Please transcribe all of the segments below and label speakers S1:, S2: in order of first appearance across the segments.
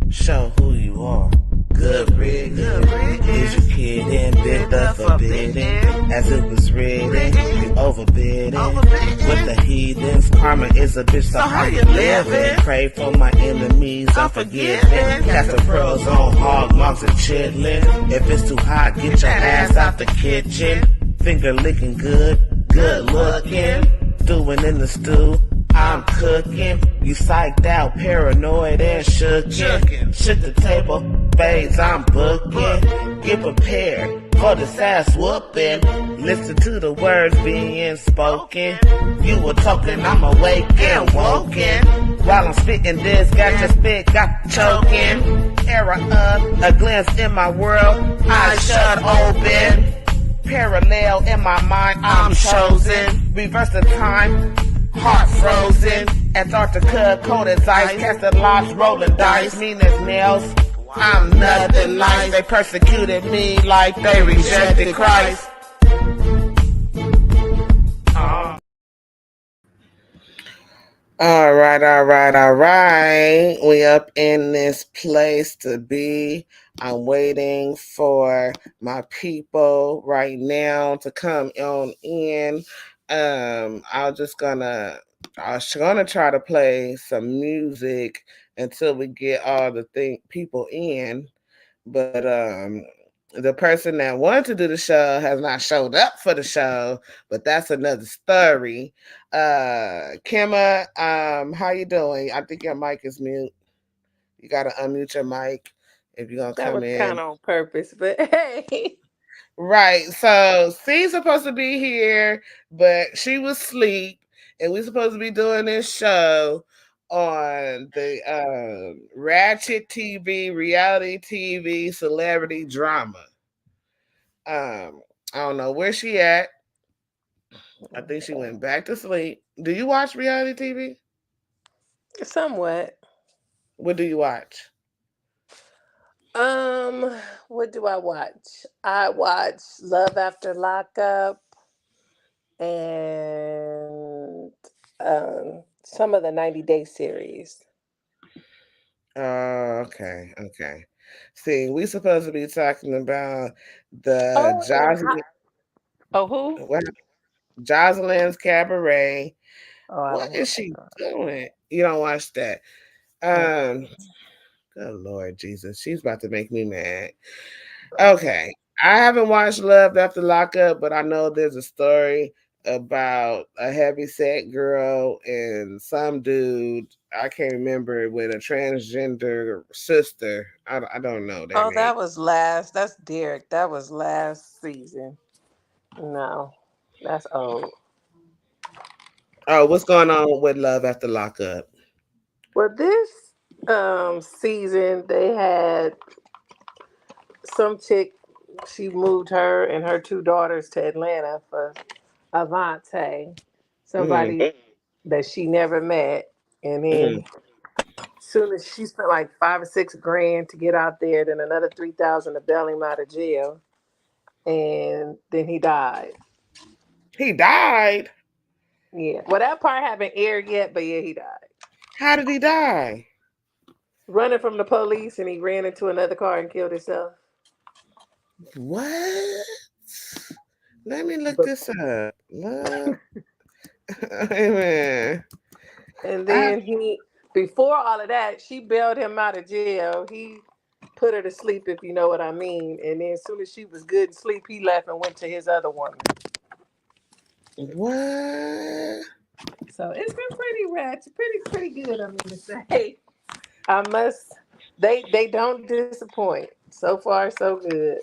S1: Show who you are. Good riddance. Is you kidding? Bid the forbidden. As it was written, you overbidding. With the heathens, karma is a bitch, so how you living? Pray for my enemies, unforgiving. Cast the pearls on hog moms and chitlin'. If it's too hot, get your ass out the kitchen. Finger licking good, good looking. Stewing in the stew, I'm cooking. You psyched out, paranoid and shookin'. Shook the table, spades I'm booking. Get prepared for this ass whooping. Listen to the words being spoken. You were talking, I'm awake and woken. While I'm spitting this, got your spit, got choking. Era up, a glance in my world, eyes shut open. Parallel in my mind, I'm chosen. Reverse the time, heart frozen. Antarctica, cold as ice. Casted locks, rolling dice. Mean as nails, I'm nothing nice. They persecuted me like they rejected Christ. All right. We up in this place to be. I'm waiting for my people right now to come on in. I was gonna try to play some music until we get all the people in. But the person that wanted to do the show has not showed up for the show, but that's another story. Kimma, how you doing? I think your mic is mute. You gotta unmute your mic if you're gonna
S2: That
S1: come
S2: was kind
S1: in.
S2: of on purpose, but hey.
S1: Right. So C's supposed to be here, but she was asleep, and we're supposed to be doing this show on the Ratchet TV, reality TV, celebrity drama. I don't know where she at. I think she went back to sleep. Do you watch reality TV?
S2: Somewhat.
S1: What do you watch?
S2: Um, what do I watch? I watch Love After Lockup and some of the 90 Day series.
S1: Okay. See, we supposed to be talking about the
S2: Oh, and who?
S1: What? Jocelyn's Cabaret.
S2: Oh, I
S1: What
S2: don't
S1: is
S2: watch
S1: she
S2: that.
S1: doing? You don't watch that.
S2: Mm-mm.
S1: Um, good Lord Jesus, she's about to make me mad. Okay. I haven't watched Love After Lockup, but I know there's a story about a heavy set girl and some dude, I can't remember, with a transgender sister. I don't know their
S2: Oh,
S1: name.
S2: that's Derek. That was last season. No, that's old.
S1: Oh, what's going on with Love After Lockup?
S2: Well, this season they had some chick. She moved her and her two daughters to Atlanta for Avante,
S1: Mm,
S2: somebody that she never met, and
S1: mm.
S2: then soon as she spent like 5 or 6 grand to get out there, then another 3,000 to bail him out of jail, and then he died.
S1: He died?
S2: Yeah, well that part haven't aired yet, but yeah, he died.
S1: How did he die?
S2: Running from the police, and he ran into another car and killed himself.
S1: What? Let me look
S2: But
S1: this up. Love. Amen.
S2: and
S1: I,
S2: then before all of that, she bailed him out of jail. He put her to sleep, if you know what I mean. And then as soon as she was good and sleep, he left and went to his other woman.
S1: what?
S2: So it's been pretty ratchet, pretty good. I mean to say, I must. They don't disappoint. So far, so good.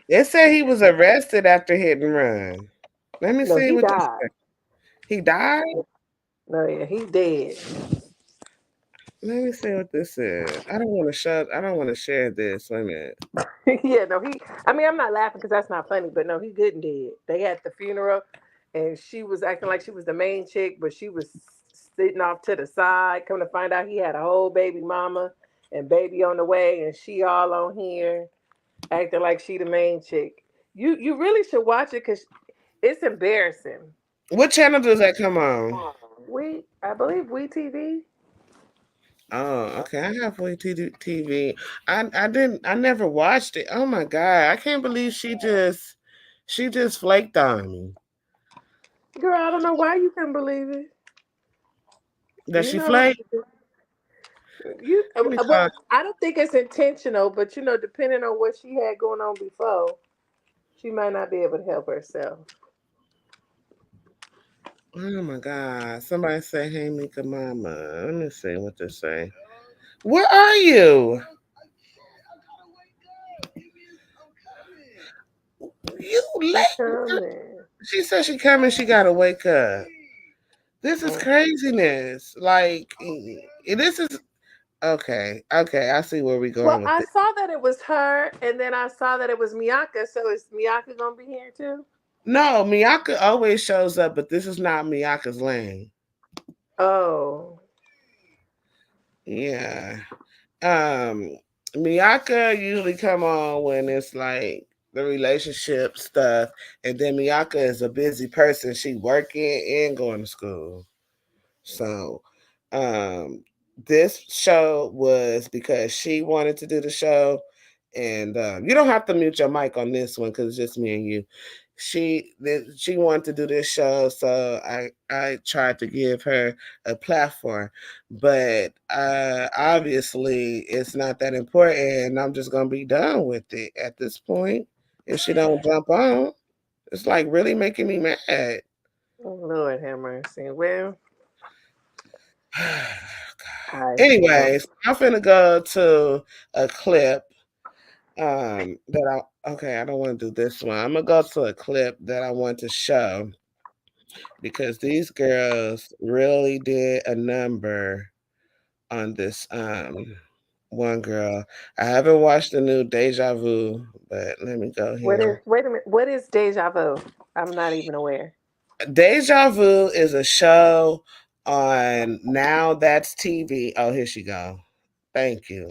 S1: They said he was arrested after hit and run. Let me
S2: No,
S1: see
S2: he
S1: what this
S2: died.
S1: said. He died?
S2: No, yeah, he dead.
S1: Let me see what this is. I don't want to share this. Wait a minute.
S2: Yeah, no, he. I mean, I'm not laughing because that's not funny, but no, he good and dead. They had the funeral, and she was acting like she was the main chick, but she was sitting off to the side. Come to find out, he had a whole baby mama and baby on the way, and she all on here acting like she the main chick. You really should watch it because it's embarrassing.
S1: What channel does that come on?
S2: I believe We TV.
S1: Oh, okay. I have Way TV. I never watched it. Oh my god, I can't believe she just flaked on me.
S2: Girl, I don't know why you can not believe it.
S1: Does
S2: You
S1: she
S2: know,
S1: flake?
S2: you
S1: Let me
S2: well,
S1: call.
S2: I don't think it's intentional, but you know, depending on what she had going on before, she might not be able to help herself.
S1: Oh my god! Somebody say, "Hey, Mika, Mama." Let me see what they say. Where are you? You
S2: She
S1: late?
S2: coming.
S1: She said she coming. She gotta wake up. This is
S2: Mm.
S1: craziness. Like, this is okay. Okay, I see where we're
S2: Well,
S1: going with
S2: I
S1: it.
S2: saw that it was her, and then I saw that it was Miyaka. So is Miyaka gonna be here too?
S1: No, Miyaka always shows up, but this is not Miyaka's lane.
S2: Oh,
S1: Yeah. Um, Miyaka usually come on when it's like the relationship stuff, and then Miyaka is a busy person. She working and going to school. So, um, this show was because she wanted to do the show, and you don't have to mute your mic on this one because it's just me and you. She wanted to do this show, so I tried to give her a platform, but obviously it's not that important, and I'm just gonna be done with it at this point. If she don't jump on, it's like really making me mad.
S2: oh Lord have mercy. Well, I don't.
S1: Anyways, I'm finna go to a clip. I don't want to do this one. I'm gonna go to a clip that I want to show because these girls really did a number on this one girl. I haven't watched the new Deja Vu, but let me go
S2: What is?
S1: here.
S2: Wait a minute. What is deja vu? I'm not even aware.
S1: Deja Vu is a show on Now That's TV. Oh, here she go. Thank you.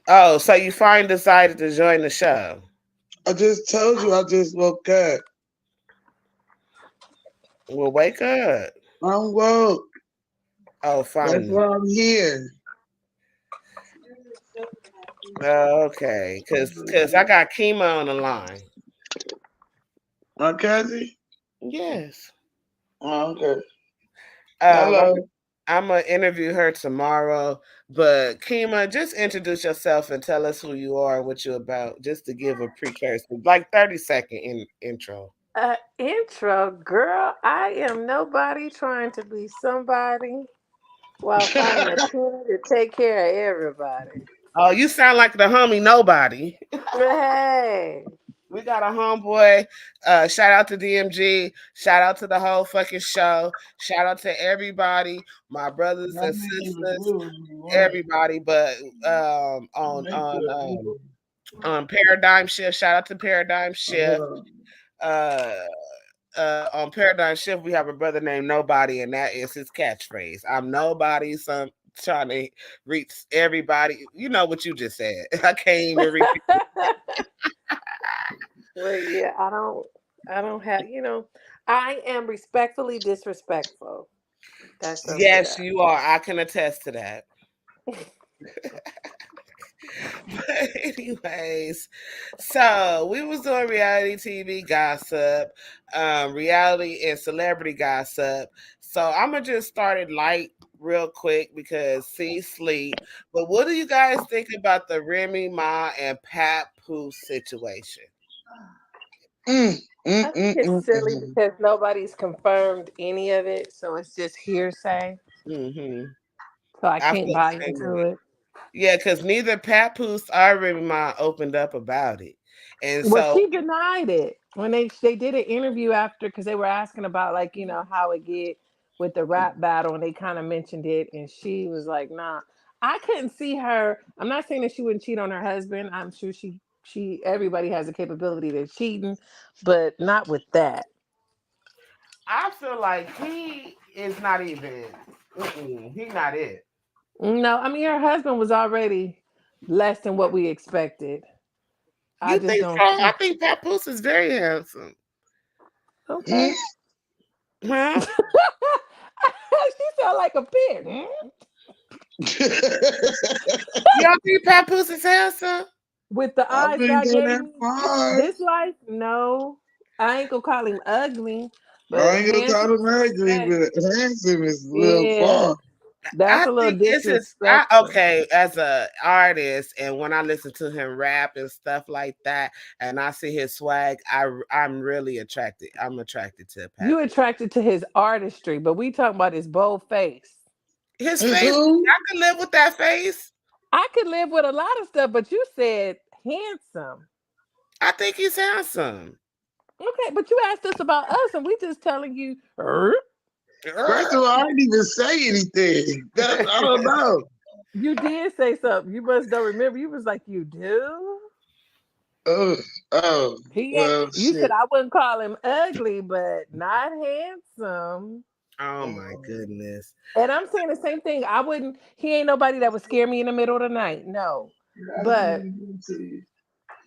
S1: Oh, so you finally decided to join the show.
S3: I just told you I just woke up.
S1: Well, wake up.
S3: I'm woke.
S1: Oh,
S3: That's
S1: finally.
S3: why I'm here.
S1: Okay, cause I got Kima on the line.
S3: My cousin?
S1: Yes.
S3: Oh, okay.
S1: Um, I'm
S3: Hello.
S1: I'm gonna interview her tomorrow. But Kima, just introduce yourself and tell us who you are, what you're about, just to give a precursor, like 30-second intro.
S2: Intro, girl. I am nobody trying to be somebody while finding a tune to take care of everybody.
S1: Oh, you sound like the homie nobody.
S2: Hey,
S1: We got a homeboy. Shout out to DMG. Shout out to the whole fucking show. Shout out to everybody, my brothers
S3: That
S1: and
S3: nigga was
S1: sisters,
S3: good when you want.
S1: everybody. But
S3: You make good.
S1: on Paradigm Shift. Shout out to Paradigm Shift. Uh, on Paradigm Shift, we have a brother named Nobody, and that is his catchphrase. I'm nobody. Some trying to reach everybody. You know what you just said. I can't even repeat.
S2: well, yeah, I don't have, I am respectfully disrespectful. That sums it
S1: Yes,
S2: up.
S1: you are. I can attest to that. But anyways, so we was doing reality TV gossip, reality and celebrity gossip. So I'm gonna just start it light real quick because see sleep. But what do you guys think about the Remy Ma and Pat Pooh situation?
S3: Mm, mm,
S2: I think
S3: mm,
S2: it's
S3: mm,
S2: silly
S3: mm.
S2: because nobody's confirmed any of it, so it's just hearsay.
S1: Hmm.
S2: So I
S1: I
S2: can't
S1: feel the
S2: buy
S1: same
S2: into
S1: way.
S2: it.
S1: Yeah, because neither Pat Pooh or Remy Ma opened up about it, and
S2: Well,
S1: so
S2: she denied it when they did an interview after because they were asking about like how it get with the rap battle and they kind of mentioned it and she was like, nah, I couldn't see her. I'm not saying that she wouldn't cheat on her husband. I'm sure she everybody has the capability to cheating, but not with that.
S1: I feel like he is not even. He not it.
S2: No, I mean her husband was already less than what we expected. I
S1: You
S2: just
S1: think
S2: don't
S1: so? I
S2: see.
S1: think Papoose is very handsome.
S2: Okay.
S3: Mm.
S1: Huh?
S2: She sound like a pig.
S1: Y'all think Papoose is handsome?
S2: With the
S3: I
S2: eyes
S3: wouldn't
S2: God
S3: go
S2: gave
S3: that
S2: me
S3: far.
S2: this life, no. I ain't gonna call him ugly,
S3: I
S2: but
S3: ain't gonna
S2: handsome
S3: call him
S2: is
S3: ugly,
S2: respect.
S3: but handsome is a little
S2: Yeah,
S3: far.
S2: that's
S1: I
S2: a little
S1: think it's just I
S2: disrespectful.
S1: okay as a artist, and when I listen to him rap and stuff like that, and I see his swag, I'm really attracted. I'm attracted to
S2: You
S1: Papoose.
S2: attracted to his artistry, but we talking about his bold face.
S1: His
S3: His
S1: face,
S3: who?
S1: I can live with that face.
S2: I could live with a lot of stuff, but you said handsome.
S1: I think he's handsome.
S2: Okay, but you asked us about us, and we just telling you.
S3: First of all, I didn't even say anything. That's I don't know.
S2: You did say something. You must don't remember. You was like, you do.
S3: Oh, oh,
S2: He ain't.
S3: well,
S2: You said
S3: shit.
S2: I wouldn't call him ugly, but not handsome.
S1: Oh my goodness.
S2: And I'm saying the same thing. I wouldn't. He ain't nobody that would scare me in the middle of the night. No, but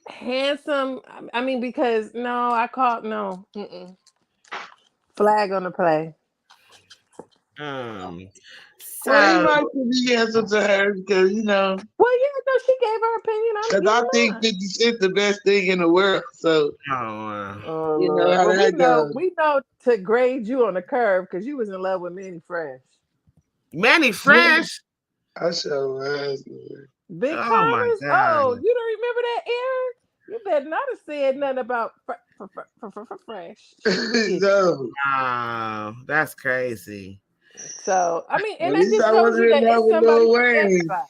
S2: handsome. I mean, because no, I called no. Flag on the play.
S1: Um.
S3: Well, he
S1: So
S3: might be answer to her because
S2: Well, yeah, no, she gave her opinion. I'm
S3: because I
S2: giving
S3: think
S2: mine.
S3: 50 Cent's the best thing in the world. So
S1: oh,
S2: Oh
S3: you know
S2: Lord.
S3: how
S2: Well,
S3: that goes.
S2: we know to grade you on the curve because you was in love with Manny Fresh.
S1: Manny
S3: Yeah,
S1: Fresh.
S3: I sure was.
S2: Big
S1: Oh my
S2: Farmers?
S1: god.
S2: Oh, you don't remember that, Eric? You better not have said nothing about Fresh. She would get you.
S3: So
S1: Wow, that's crazy.
S2: So, I mean,
S3: at
S2: and that
S3: least
S2: just
S3: I
S2: shows
S3: wasn't
S2: you
S3: in
S2: that
S3: love
S2: it's
S3: with
S2: somebody
S3: Lil
S2: for
S3: Wayne.
S2: everybody.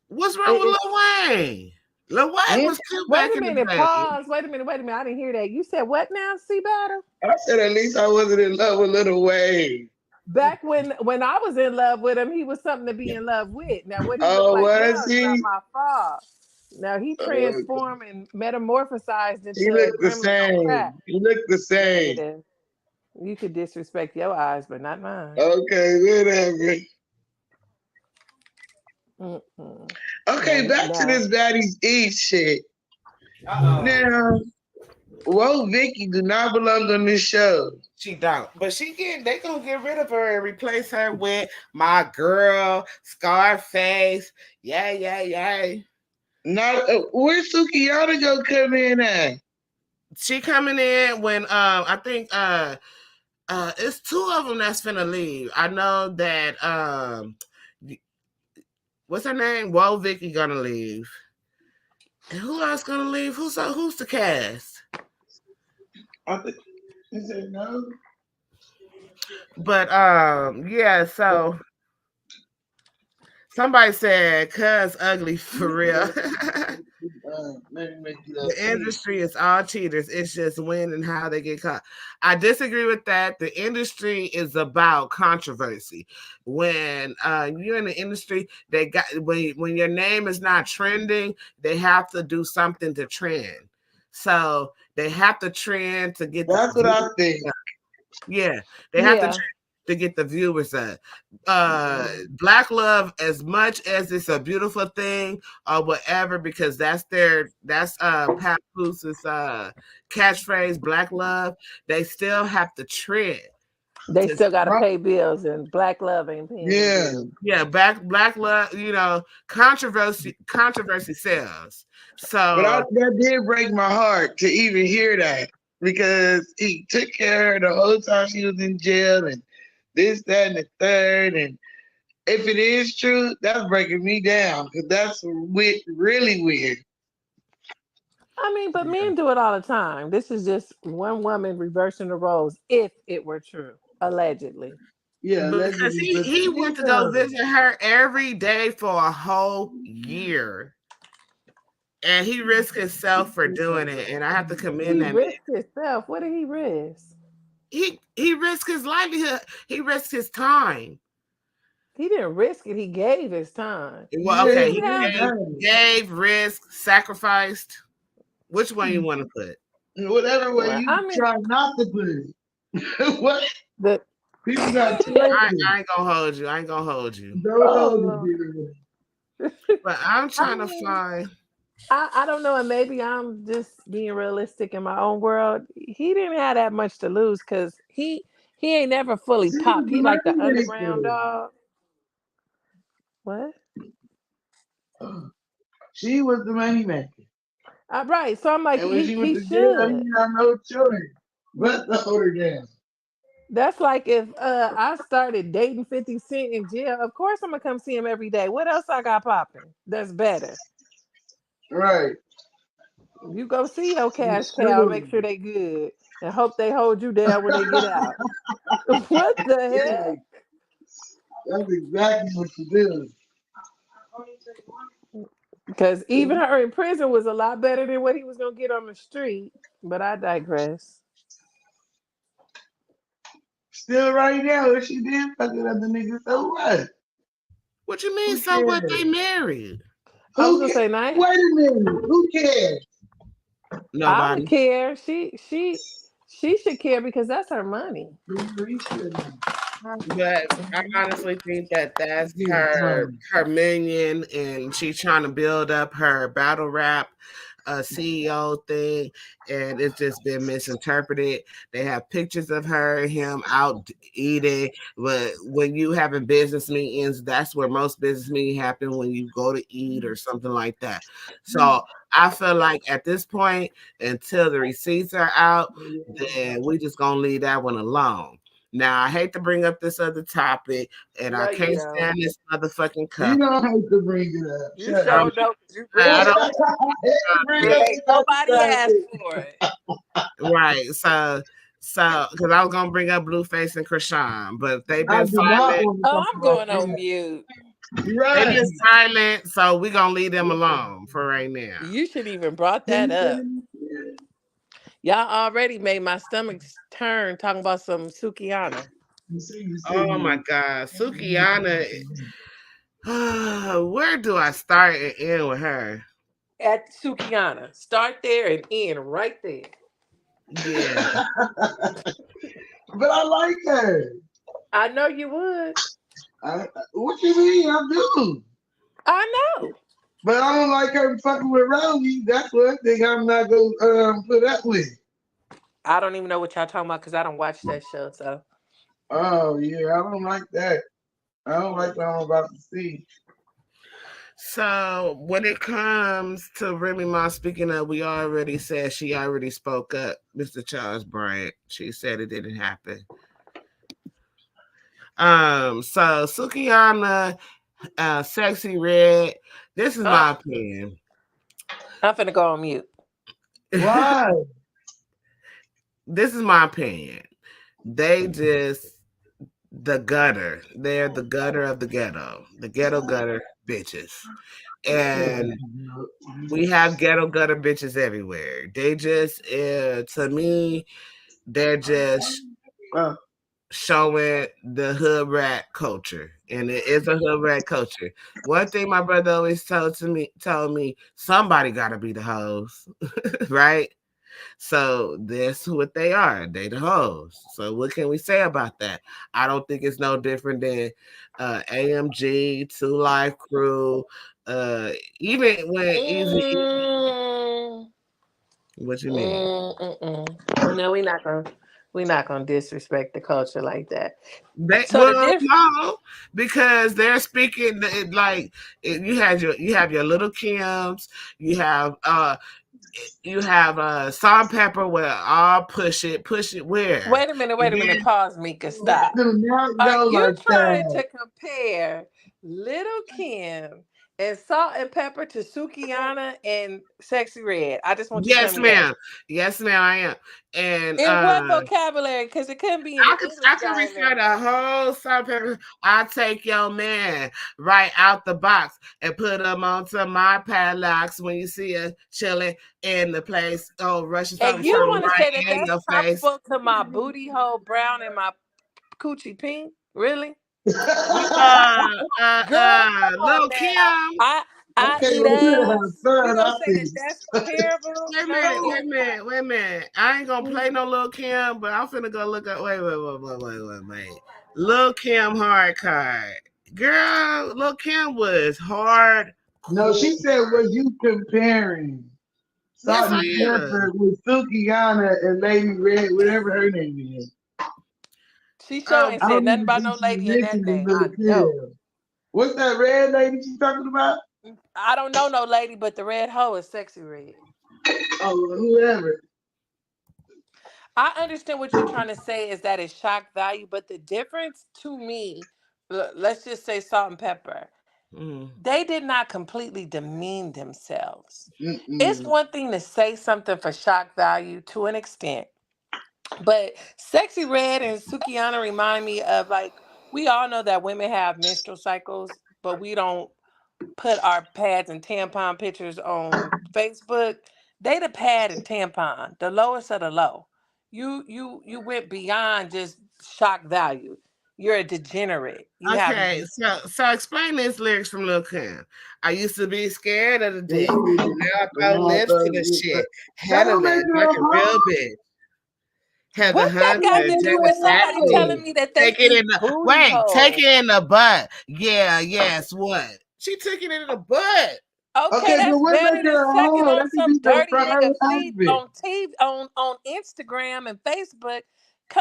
S1: What's wrong with
S2: It,
S1: Lil Wayne? Lil Wayne
S3: Hmm?
S1: was cute
S2: wait
S1: back
S2: a
S1: in the
S2: minute,
S1: day.
S2: pause. Wait a minute, wait a minute. I didn't hear that. You said what now, C Battle?
S3: I said at least I wasn't in love with Lil Wayne.
S2: Back when I was in love with him, he was something to be in love with. Now, what he looked
S3: Oh,
S2: like
S3: was
S2: now is not
S3: he?
S2: my fault. Now he
S3: Uh,
S2: transformed and metamorphosized
S3: he
S2: into
S3: looked the
S2: Gremlin on crack.
S3: same. He looked the same.
S2: Negative. You could disrespect your eyes, but not mine.
S3: Okay, whatever.
S2: Mm-mm.
S3: Okay, back to
S2: Now,
S3: this Baddies Eve shit.
S1: Uh-oh.
S3: Now, whoa, Vicky do not belong on this show.
S1: She don't. But they gonna get rid of her and replace her with my girl, Scarface. Yay.
S3: Not where's Sukiyama gonna come in at?
S1: She coming in when I think it's two of them that's finna leave. I know that what's her name? Whoa, Vicky gonna leave. And who else gonna leave? Who's the cast?
S3: I think he said no.
S1: But yeah, so somebody said cuz ugly for real.
S3: Let me make it up.
S1: The industry is all cheaters. It's just when and how they get caught. I disagree with that. The industry is about controversy. When you're in the industry, they got when your name is not trending, they have to do something to trend. So they have to trend to get the
S3: That's what I think.
S1: yeah, they have to
S2: yeah,
S1: trend to get the viewers up. Black love, as much as it's a beautiful thing or whatever, because that's Papooses catchphrase, black love, they still have to trend.
S2: they
S1: To,
S2: still got to pay bills, and Black Love ain't paying them
S3: Yeah.
S2: bills.
S1: yeah, black love, controversy sells.
S3: But
S1: So
S3: that did break my heart to even hear that because he took care of her the whole time she was in jail and this, that, and the third. And if it is true, that's breaking me down because that's really weird.
S2: I mean, but men do it all the time. This is just one woman reversing the roles, if it were true, allegedly.
S3: Yeah,
S1: because
S3: allegedly. But
S1: he went to go visit her every day for a whole year. And he risked himself for doing it, and I have to commend
S2: He
S1: that man.
S2: risked himself. What did he risk?
S1: He risked his livelihood. He risked his time.
S2: He didn't risk it. He gave his time.
S1: Well,
S2: He
S1: okay,
S2: didn't have.
S1: he gave, risked, sacrificed. Which one you want to put?
S3: Whatever way
S2: Well,
S3: you
S2: I mean,
S3: try not to put it. What?
S2: the
S3: People got
S1: I
S3: choices.
S1: ain't gonna hold you. I ain't gonna hold you.
S3: Don't hold
S2: oh,
S3: it.
S1: But I'm
S2: I
S1: trying to
S2: mean,
S1: find.
S2: I don't know, and maybe I'm just being realistic in my own world. He didn't have that much to lose because he ain't never fully
S3: See,
S2: popped. He like the
S3: black
S2: underground
S3: people.
S2: dog. What?
S3: She was the money maker.
S2: Right. So I'm like,
S3: And when she went
S2: he
S3: to jail,
S2: should.
S3: he had no choice but to hold her down.
S2: That's like if I started dating 50 Cent in jail, of course I'm gonna come see him every day. What else I got popping? That's better.
S3: Right.
S2: You go see your cash cow and
S3: Sure.
S2: make sure they good. And hope they hold you down when they get out. What the
S3: Yeah,
S2: heck?
S3: that's exactly what you do.
S2: Because even her in prison was a lot better than what he was gonna get on the street. But I digress.
S3: Still right now, if she did fuck with other niggas, so what?
S1: What you mean?
S3: Who
S1: So what? They
S3: cares?
S2: I
S1: married?
S2: was
S3: Who
S2: gonna
S3: cares?
S2: say, night.
S3: Wait a minute. Who cares?
S2: I would
S1: Nobody.
S2: care. She should care because that's her money.
S1: But I honestly think that that's her minion, and she's trying to build up her battle rap CEO thing, and it's just been misinterpreted. They have pictures of her and him out eating, but when you having business meetings, that's where most business meetings happen, when you go to eat or something like that. So I feel like at this point, until the receipts are out, then we just gonna leave that one alone. Now, I hate to bring up this other topic, and I
S2: No, you
S1: can't
S2: don't.
S1: stand this motherfucking
S3: You
S1: cup.
S3: don't have to bring it up.
S2: You
S3: Shut
S2: sure
S3: up.
S2: know 'cause you bring
S1: I
S2: it
S1: don't
S2: up.
S3: Bring
S2: But
S3: up
S2: ain't
S3: this other
S2: nobody asked
S3: topic.
S2: for it.
S1: right. So because I was gonna bring up Blueface and Krishan, but they've
S3: I
S1: been
S3: do not
S1: silent.
S3: want to
S2: Oh,
S3: talk
S2: I'm
S3: about
S2: going on
S3: that.
S2: mute.
S1: They've
S3: Right.
S1: been silent, so we're gonna leave them alone for right now.
S2: You should even brought that up. Y'all already made my stomach turn talking about some Sukiana.
S1: Oh my God, Sukiana. Where do I start and end with her?
S2: At Sukiana. Start there and end right there.
S1: Yeah.
S3: But I like her.
S2: I know you would.
S3: What you mean? I do.
S2: I know.
S3: But I don't like her fucking with Rowdy. That's one thing I'm not gonna put up with.
S2: I don't even know what y'all talking about because I don't watch that show. So
S3: Oh yeah, I don't like that. I don't like what I'm about to see.
S1: So when it comes to Remy Ma, speaking of, we already said she already spoke up, Mr. Charles Bryant. She said it didn't happen. So Sukiana, Sexy Red. This is my opinion.
S2: I'm finna go on mute.
S3: Why?
S1: This is my opinion. They just the gutter. They're the gutter of the ghetto. The ghetto gutter bitches. And we have ghetto gutter bitches everywhere. They just, to me, they're just showing the hood rat culture, and it is a hood rat culture. One thing my brother always told me, somebody got to be the hoes, right? So that's what they are. They the hoes. So what can we say about that? I don't think it's no different than AMG, Two Life Crew, even when Easy. What you mean?
S2: No, we're not gonna disrespect the culture like that.
S1: No, because they're speaking like you have your little Kims, you have Salt Pepper where all push it where.
S2: Wait a minute, pause, Mika, stop. Are you trying to compare Little Kim and Salt and Pepper to Sukiana and Sexy Red? I just want you to tell me that.
S1: Yes, ma'am, I am. And
S2: In what vocabulary? Because it couldn't be in the English
S1: I can recite a whole Salt Pepper. I take your man right out the box and put him onto my padlocks when you see her chilling in the place. Oh, Russian
S2: and you want to say that that's comparable to my booty hole brown and my coochie pink? Really?
S1: Little Kim.
S2: I eat ass. You gonna say that that's comparable?
S1: Wait a minute. I ain't gonna play no Lil Kim, but I'm finna go look up. Wait. Lil Kim hard card. Girl, Lil Kim was hard.
S3: No, she said, "Were you comparing Salt and Pepper with Sukiana and Lady Red, whatever her name is?"
S2: She sure ain't said nothing about no lady in that name. I know.
S3: What's that red lady you talking about?
S2: I don't know no lady, but the red hoe is Sexy Red.
S3: Oh, whoever.
S2: I understand what you're trying to say is that it's shock value, but the difference to me, let's just say Salt and Pepper, they did not completely demean themselves. It's one thing to say something for shock value to an extent, but Sexy Red and Sukihana remind me of, like, we all know that women have menstrual cycles, but we don't put our pads and tampon pictures on Facebook. They the pad and tampon, the lowest of the low. You went beyond just shock value. You're a degenerate. You have
S4: Okay, so explain this lyrics from Lil Kim. I used to be scared of the dick. Now I throw lips to the shit. Handle it like a real bitch. Have
S2: What's
S4: the
S2: that got to do with somebody telling me that they
S4: take it in the
S2: booty
S4: wait,
S2: hole?
S4: take it in the butt. Yeah, yes, what? She took it in the butt.
S2: Okay, that's
S3: but
S2: better than sucking on
S3: that could
S2: some
S3: be your
S2: dirty nigga
S3: private
S2: feet
S3: husband.
S2: on TV, on Instagram and Facebook.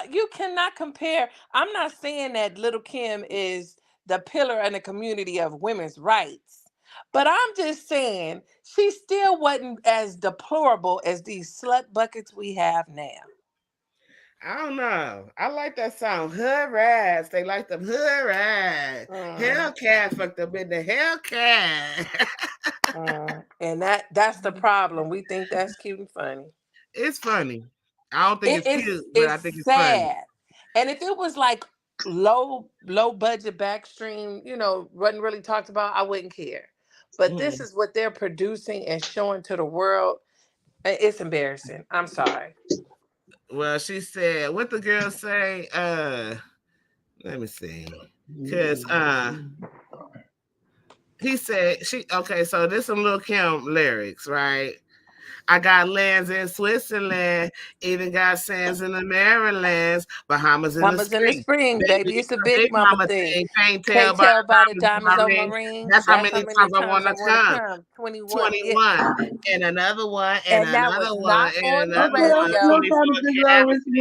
S2: You cannot compare. I'm not saying that Little Kim is the pillar in the community of women's rights, but I'm just saying she still wasn't as deplorable as these slut buckets we have now.
S4: I don't know. I like that song. Hood rats. They like them hood rats. Hellcat fucked up in the Hellcat.
S2: And that's the problem. We think that's cute and funny.
S4: It's funny. I don't think it's cute, but I think it's
S2: sad.
S4: funny.
S2: And if it was like low budget backstream, wasn't really talked about, I wouldn't care. But this is what they're producing and showing to the world. It's embarrassing. I'm sorry.
S4: Well, she said, what the girl say? Let me see. Because he said so this some Lil Kim lyrics, right? I got lands in Switzerland, even got sands in the Marylands, Bahamas in the spring.
S2: Baby, it's a big mama thing. Can't tell by the diamonds on my ring.
S4: That's how many times I want to come.
S2: 21.
S4: And another one,
S2: and another one, and another one.
S3: You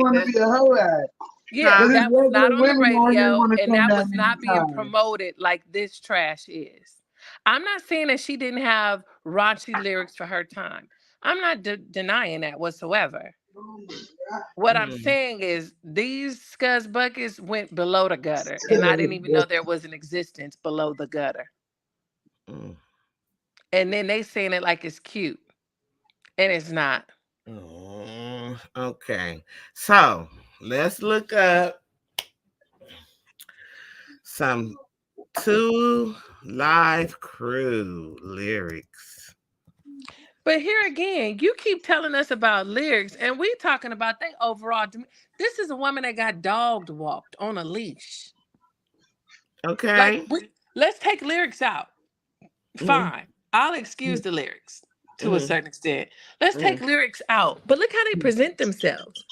S3: want to be a hoe at.
S2: Yeah, that was not on the radio, and that was not being promoted like this trash is. I'm not saying that she didn't have raunchy lyrics for her time. I'm not denying that whatsoever. What I'm saying is these scuzz buckets went below the gutter, and I didn't even know there was an existence below the gutter. And then they saying it like it's cute, and it's not.
S4: Okay, so let's look up some 2 Live Crew lyrics.
S2: But here again, you keep telling us about lyrics, and we talking about they overall. This is a woman that got dog walked on a leash.
S4: Okay.
S2: Let's take lyrics out. Fine. I'll excuse the lyrics to a certain extent. Let's take lyrics out. But look how they present themselves.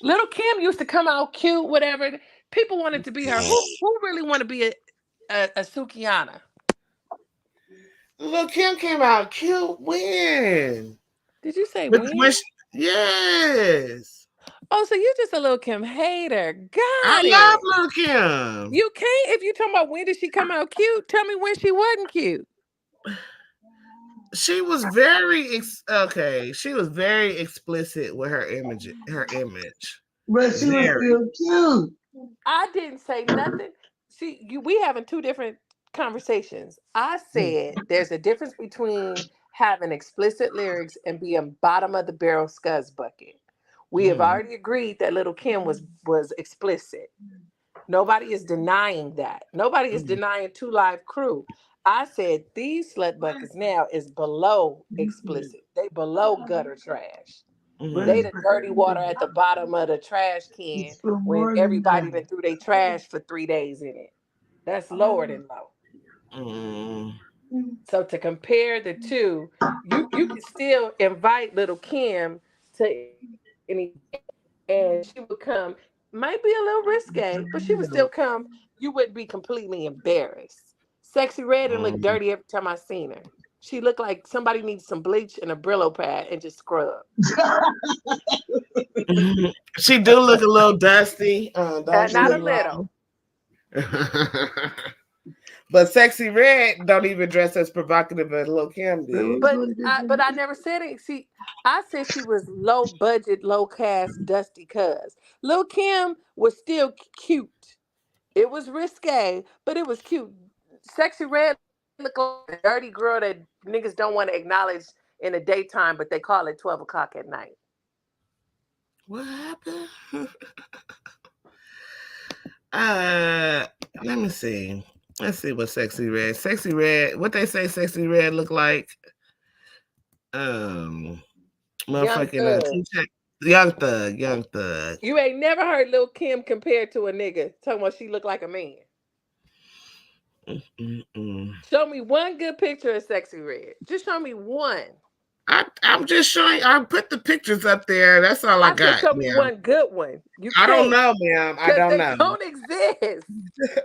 S2: Little Kim used to come out cute, whatever. People wanted to be her. Who really want to be a Sukihana?
S4: Lil Kim came out cute when?
S2: Did you say when?
S4: Yes.
S2: Oh, so you're just a Lil Kim hater.
S4: I love Lil Kim.
S2: You can't, if you're talking about when did she come out cute, tell me when she wasn't cute.
S4: She was very She was very explicit with her image.
S3: But she was still cute.
S2: I didn't say nothing. See, we having two different conversations. I said there's a difference between having explicit lyrics and being bottom of the barrel scuzz bucket. We have already agreed that Little Kim was explicit. Nobody is denying that. Nobody is denying 2 Live Crew. I said these slut buckets now is below explicit. They below gutter trash. They the dirty water at the bottom of the trash can when everybody been through their trash for 3 days in it. That's lower than low. So to compare the two, you can still invite Little Kim to any, and she would come. Might be a little risque, but she would still come. You wouldn't be completely embarrassed. Sexy Red and look dirty every time I seen her. She looked like somebody needs some bleach and a Brillo pad and just scrub.
S4: She do look a little dusty.
S2: Not a little.
S4: But Sexy Red don't even dress as provocative as Lil Kim did.
S2: But I never said it. See, I said she was low budget, low cast, dusty cuz. Lil Kim was still cute. It was risque, but it was cute. Sexy Red looked like a dirty girl that niggas don't want to acknowledge in the daytime, but they call it 12 o'clock at night.
S4: What happened? Let me see. Let's see what Sexy Red. Sexy Red, what they say Sexy Red look like? Motherfucking Young Thug.
S2: You ain't never heard Lil Kim compared to a nigga talking about she look like a man. Show me one good picture of Sexy Red. Just show me one.
S4: I'm just showing. I put the pictures up there. That's all I got.
S2: Show me one good one.
S4: I don't know, ma'am. I don't know.
S2: They don't exist.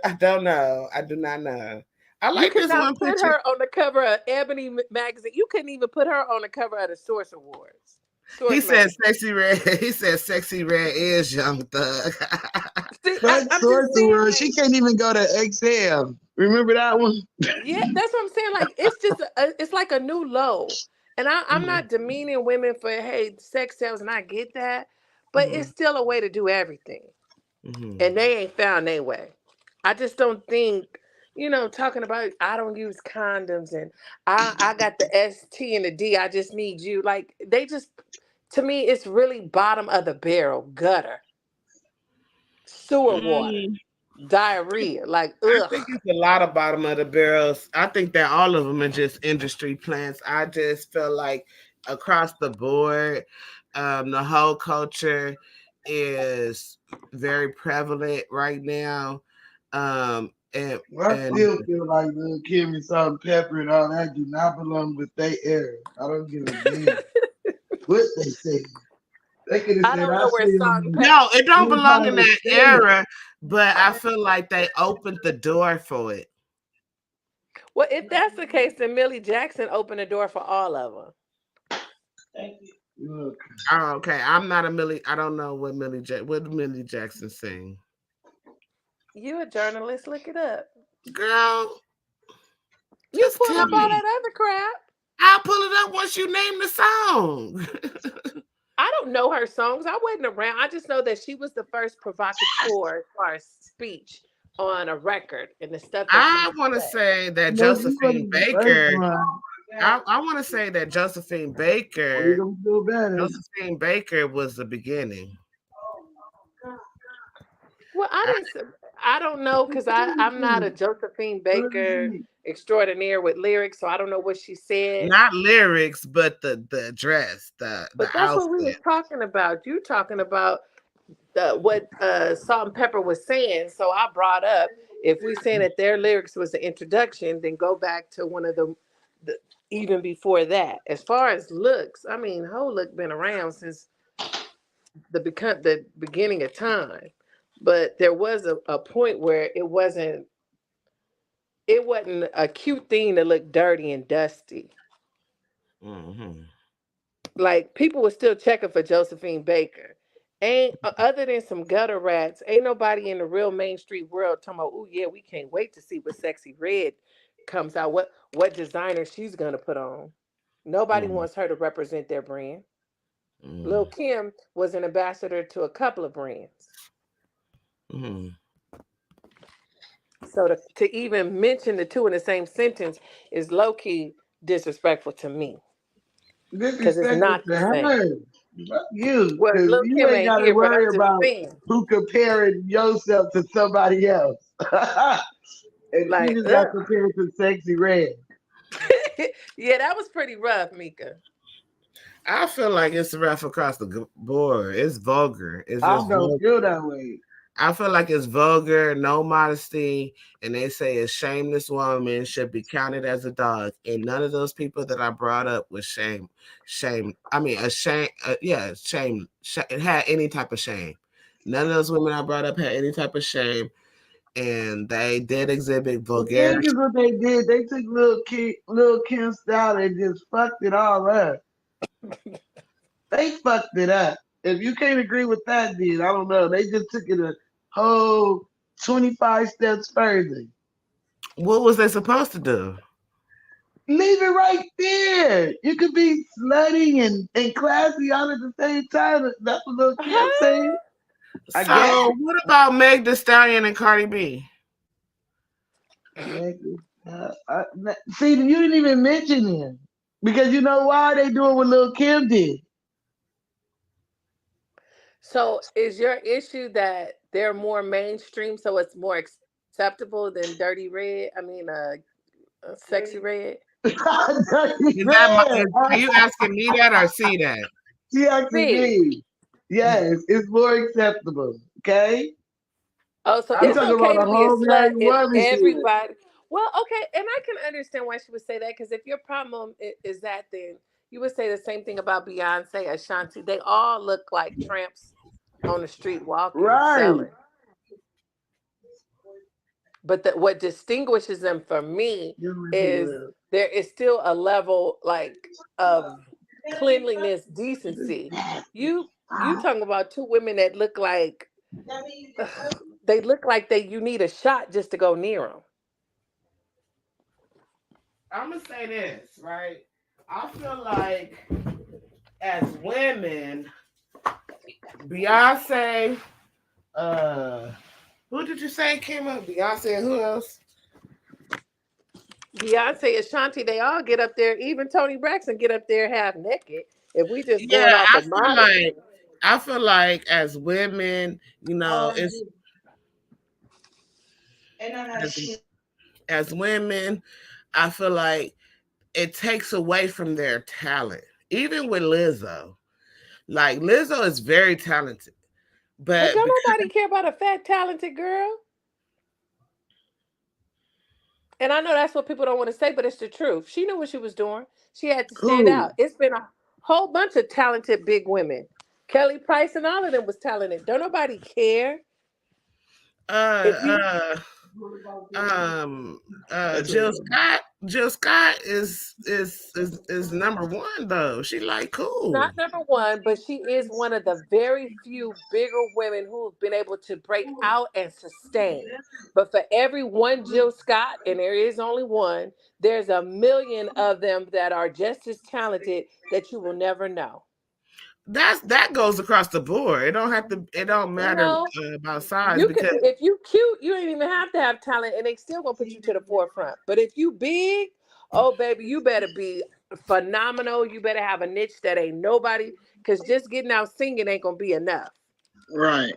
S4: I don't know. I do not know. I like this one picture.
S2: You could not put her on the cover of Ebony magazine. You couldn't even put her on the cover of the Source Awards.
S4: He said Sexy Red. He said Sexy Red is Young Thug.
S3: Source Awards. She can't even go to XM. Remember that one?
S2: Yeah, that's what I'm saying. Like it's just it's like a new low. And I'm not demeaning women for, hey, sex sells, and I get that. But it's still a way to do everything. And they ain't found their way. I just don't think, talking about, I don't use condoms, and I got the S, T, and the D, I just need you. Like, they just, to me, it's really bottom of the barrel, gutter, sewer water. Diarrhea, like ugh.
S4: I think it's a lot of bottom of the barrels. I think that all of them are just industry plants. I just feel like across the board, the whole culture is very prevalent right now. And
S3: I still feel like Lil Kim and Salt-N-Pepa and all that do not belong with their era. I don't give a damn what they say. They could have said,
S4: no, it don't belong in that era. But I feel like they opened the door for it.
S2: Well, if that's the case, then Millie Jackson opened the door for all of them.
S3: Thank you.
S4: Oh, okay. I'm not a Millie. I don't know what Millie Jackson sing.
S2: You a journalist? Look it up,
S4: girl.
S2: You pull up all that other crap.
S4: I'll pull it up once you name the song.
S2: I don't know her songs. I wasn't around. I just know that she was the first provocateur as far as speech on a record and the stuff.
S4: I want to say that Josephine Baker. I want to say that Josephine Baker. Josephine Baker was the beginning.
S2: Well, I don't know because I'm not a Josephine Baker extraordinaire with lyrics, so I don't know what she said.
S4: Not lyrics, but the dress, but
S2: that's outfit. What we were talking about. You talking about what Salt-N-Pepa was saying. So I brought up, if we saying that their lyrics was the introduction, then go back to one of the even before that. As far as looks, I mean, whole look been around since the beginning of time. But there was a point where it wasn't a cute thing to look dirty and dusty. Like, people were still checking for Josephine Baker. Ain't other than some gutter rats, ain't nobody in the real mainstream world talking about, oh yeah, we can't wait to see what Sexy Red comes out, what designer she's gonna put on. Nobody wants her to represent their brand. Lil Kim was an ambassador to a couple of brands. So to even mention the two in the same sentence is low-key disrespectful to me. Because it's not the same.
S3: You ain't got to worry about who comparing yourself to somebody else. And like, you just got compared to Sexy Red.
S2: Yeah, that was pretty rough, Mika.
S4: I feel like it's rough across the board. It's vulgar.
S3: I don't feel that way.
S4: I feel like it's vulgar, no modesty, and they say a shameless woman should be counted as a dog. And none of those people that I brought up was shame. I mean, shame. It had any type of shame. None of those women I brought up had any type of shame, and they did exhibit vulgarity.
S3: That's what they did. They took Lil Kim's style and just fucked it all up. They fucked it up. If you can't agree with that, then I don't know. They just took it a whole 25 steps further.
S4: What was they supposed to do?
S3: Leave it right there. You could be slutty and classy all at the same time. That's what Lil Kim saying. I guess.
S4: So what about Meg Thee Stallion and Cardi B?
S3: See, you didn't even mention him because you know why they doing what Lil Kim did.
S2: So is your issue that they're more mainstream, so it's more acceptable than Dirty Red? I mean, Sexy Red.
S4: Is that are you asking me that or see that?
S3: She asking me. Yes, it's more acceptable. Okay.
S2: Oh, so
S3: I'm
S2: it's
S3: talking
S2: okay
S3: about
S2: to
S3: a
S2: be a
S3: whole
S2: slut if
S3: shit.
S2: everybody. Well, okay, and I can understand why she would say that, because if your problem is that, then you would say the same thing about Beyonce, Ashanti. They all look like tramps on the street walking,
S3: Right.
S2: selling. But what distinguishes them from me is there is still a level like of cleanliness, decency. You talking about two women that look like they look like you need a shot just to go near them.
S4: I'm gonna say this, right? I feel like as women, Beyonce, who did you say came up? Beyonce and who else?
S2: Beyonce, Ashanti, they all get up there. Even Toni Braxton get up there half naked. If we just going off of modesty.
S4: I feel like as women, you know, it's as women, I feel like it takes away from their talent. Even with Lizzo, like Lizzo is very talented, but
S2: don't nobody care about a fat, talented girl. And I know that's what people don't want to say, but it's the truth. She knew what she was doing. She had to stand out. It's been a whole bunch of talented big women. Kelly Price and all of them was talented. Don't nobody care.
S4: Jill Scott is number one though. She like cool.
S2: Not number one, but she is one of the very few bigger women who have been able to break out and sustain. But for every one Jill Scott, and there is only one, there's a million of them that are just as talented that you will never know.
S4: That goes across the board. It don't matter about size, because
S2: if you cute, you ain't even have to have talent, and they still gonna put you to the forefront. But if you big, oh baby, you better be phenomenal. You better have a niche that ain't nobody, because just getting out singing ain't gonna be enough.
S3: Right.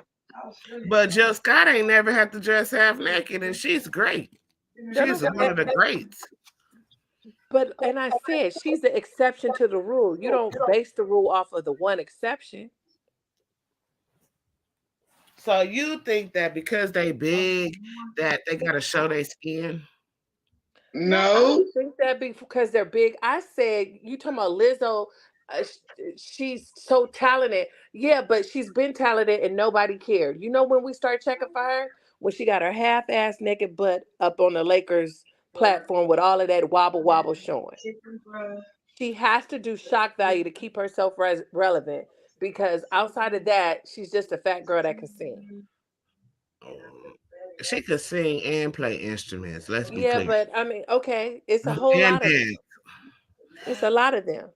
S4: But Jill Scott ain't never had to dress half naked, and she's great. She's one of the greats.
S2: But, and I said, she's the exception to the rule. You don't base the rule off of the one exception.
S4: So you think that because they big, that they gotta show their skin?
S3: No.
S2: I don't think that because they're big. I said, you talking about Lizzo, she's so talented. Yeah, but she's been talented and nobody cared. You know when we start checking for her? When she got her half-ass naked butt up on the Lakers platform with all of that wobble showing. She has to do shock value to keep herself relevant, because outside of that, she's just a fat girl that can sing.
S4: She could sing and play instruments. Let's be
S2: clear.
S4: Yeah,
S2: but I mean, okay, it's a whole lot of them. It's a lot of them.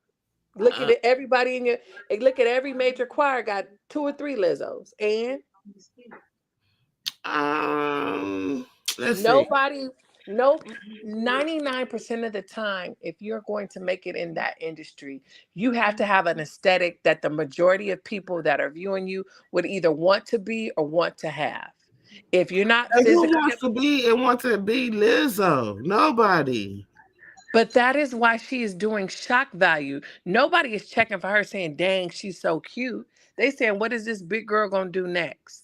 S2: Look at everybody in look at every major choir got 2 or 3 Lizzos, and nobody. No, 99% of the time, if you're going to make it in that industry, you have to have an aesthetic that the majority of people that are viewing you would either want to be or want to have. If you're not
S4: physically, who wants to be and want to be Lizzo? Nobody.
S2: But that is why she is doing shock value. Nobody is checking for her saying, dang, she's so cute. They saying, what is this big girl gonna do next?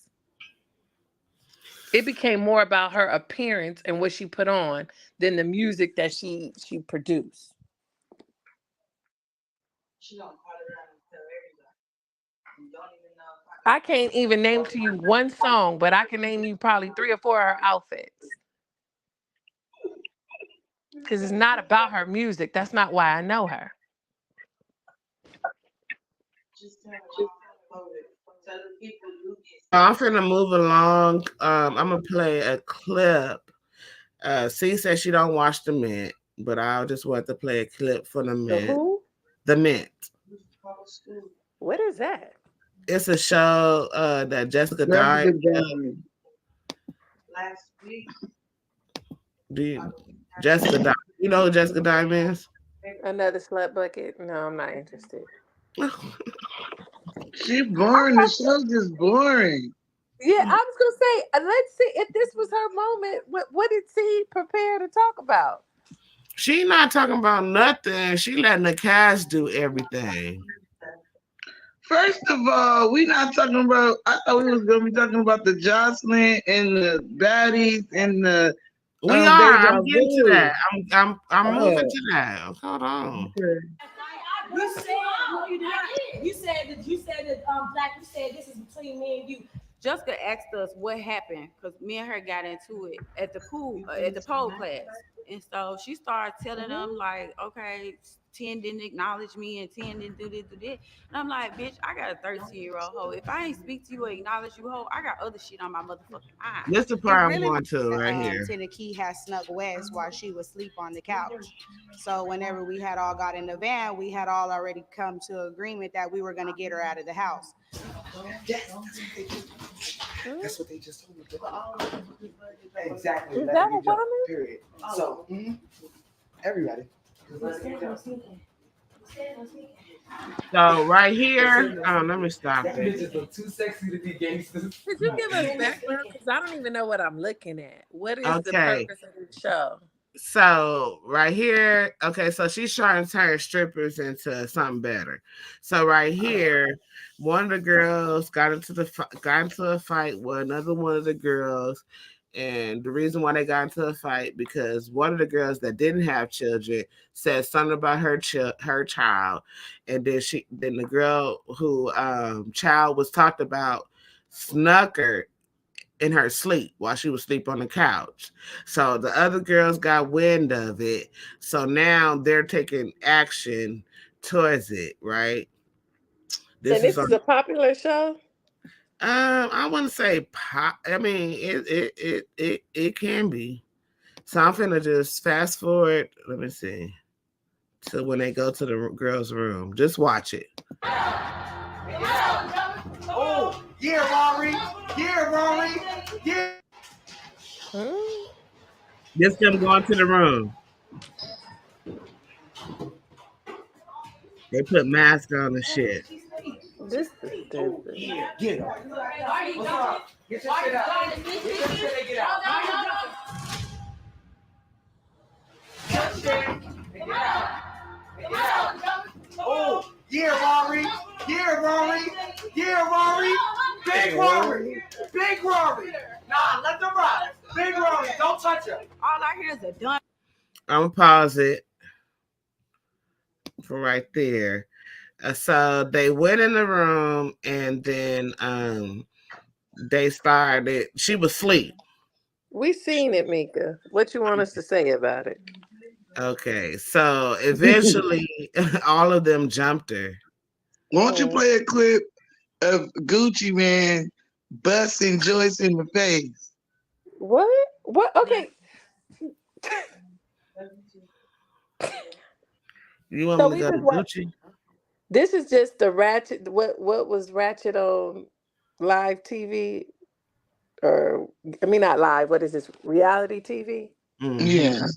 S2: It became more about her appearance and what she put on than the music that she produced. I can't even name to you one song, but I can name you probably 3 or 4 of her outfits. Because it's not about her music. That's not why I know her.
S4: I'm finna move along. I'm gonna play a clip C says she don't watch The Mint, but I just want to play a clip for The Mint.
S2: Who?
S4: The Mint.
S2: What is that?
S4: It's a show that Jessica Diamond.
S3: Last week.
S4: Jessica Diamond. You know who Jessica Diamond is?
S2: Another slut bucket? No, I'm not interested.
S3: She boring. The show's just boring.
S2: Yeah, I was gonna say, let's see if this was her moment. What did she prepare to talk about?
S4: She not talking about nothing. She letting the cast do everything.
S3: First of all, we not talking about. I thought we was gonna be talking about the Jocelyn and the baddies and the.
S4: We are. I'm getting to that. I'm moving to that. Hold on.
S3: Okay.
S5: You said no, you did not. You said that Black. You said this is between me and you.
S6: Jessica asked us what happened because me and her got into it at the pool, at the pole class. And so she started telling them, like, okay, 10 didn't acknowledge me and 10 didn't do this. And I'm like, bitch, I got a 13-year-old hoe. If I ain't speak to you or acknowledge you, hoe, I got other shit on my motherfucking eye.
S4: This the part I'm going to right here.
S7: Tennessee had snuck west while she was asleep on the couch. So whenever we had all got in the van, we had all already come to agreement that we were going to get her out of the house.
S8: That's what they just told me. Exactly.
S2: Is that a woman?
S8: Period. So, everybody.
S4: So right here, let me stop
S8: That
S4: it.
S8: bitches look too sexy to be gangsters.
S2: Could you give us background? Because I don't even know what I'm looking at. What is the
S4: Okay.
S2: purpose of the show?
S4: So right here, okay, so she's trying to turn strippers into something better. So right here, one of the girls got into a fight with another one of the girls, and the reason why they got into a fight because one of the girls that didn't have children said something about her child, and then the girl who child was talked about snuck her in her sleep while she was asleep on the couch. So the other girls got wind of it. So now they're taking action towards it, right?
S2: This is a popular show?
S4: I wouldn't say pop. I mean, it can be. So I'm finna just fast forward. Let me see. To when they go to the girls' room. Just watch it.
S8: Oh, yeah, Rory. Yeah, Rory. Yeah.
S4: Just them going to the room. They put masks on and shit.
S2: This is stupid.
S8: Yeah, get it. What's up? Get your shit out. Get your shit and get out. Get out. Oh, yeah, Rory. Yeah, Rory. Yeah, Rory. Big Rory. Big Rory. Nah, let them rock. Big Rory. Don't touch her.
S6: All I hear is a done.
S4: I'm gonna pause it for right there. So they went in the room and then they started. She was asleep.
S2: We seen it, Mika. What you want us to say about it?
S4: Okay, so eventually all of them jumped her.
S3: Why don't you play a clip of Gucci Man busting Joyce in the face?
S2: What? What? Okay.
S4: You want me to go to Gucci?
S2: This is just the Ratchet. What was Ratchet on live TV? Or I mean, not live. What is this? Reality TV?
S4: Mm-hmm.
S3: Yeah.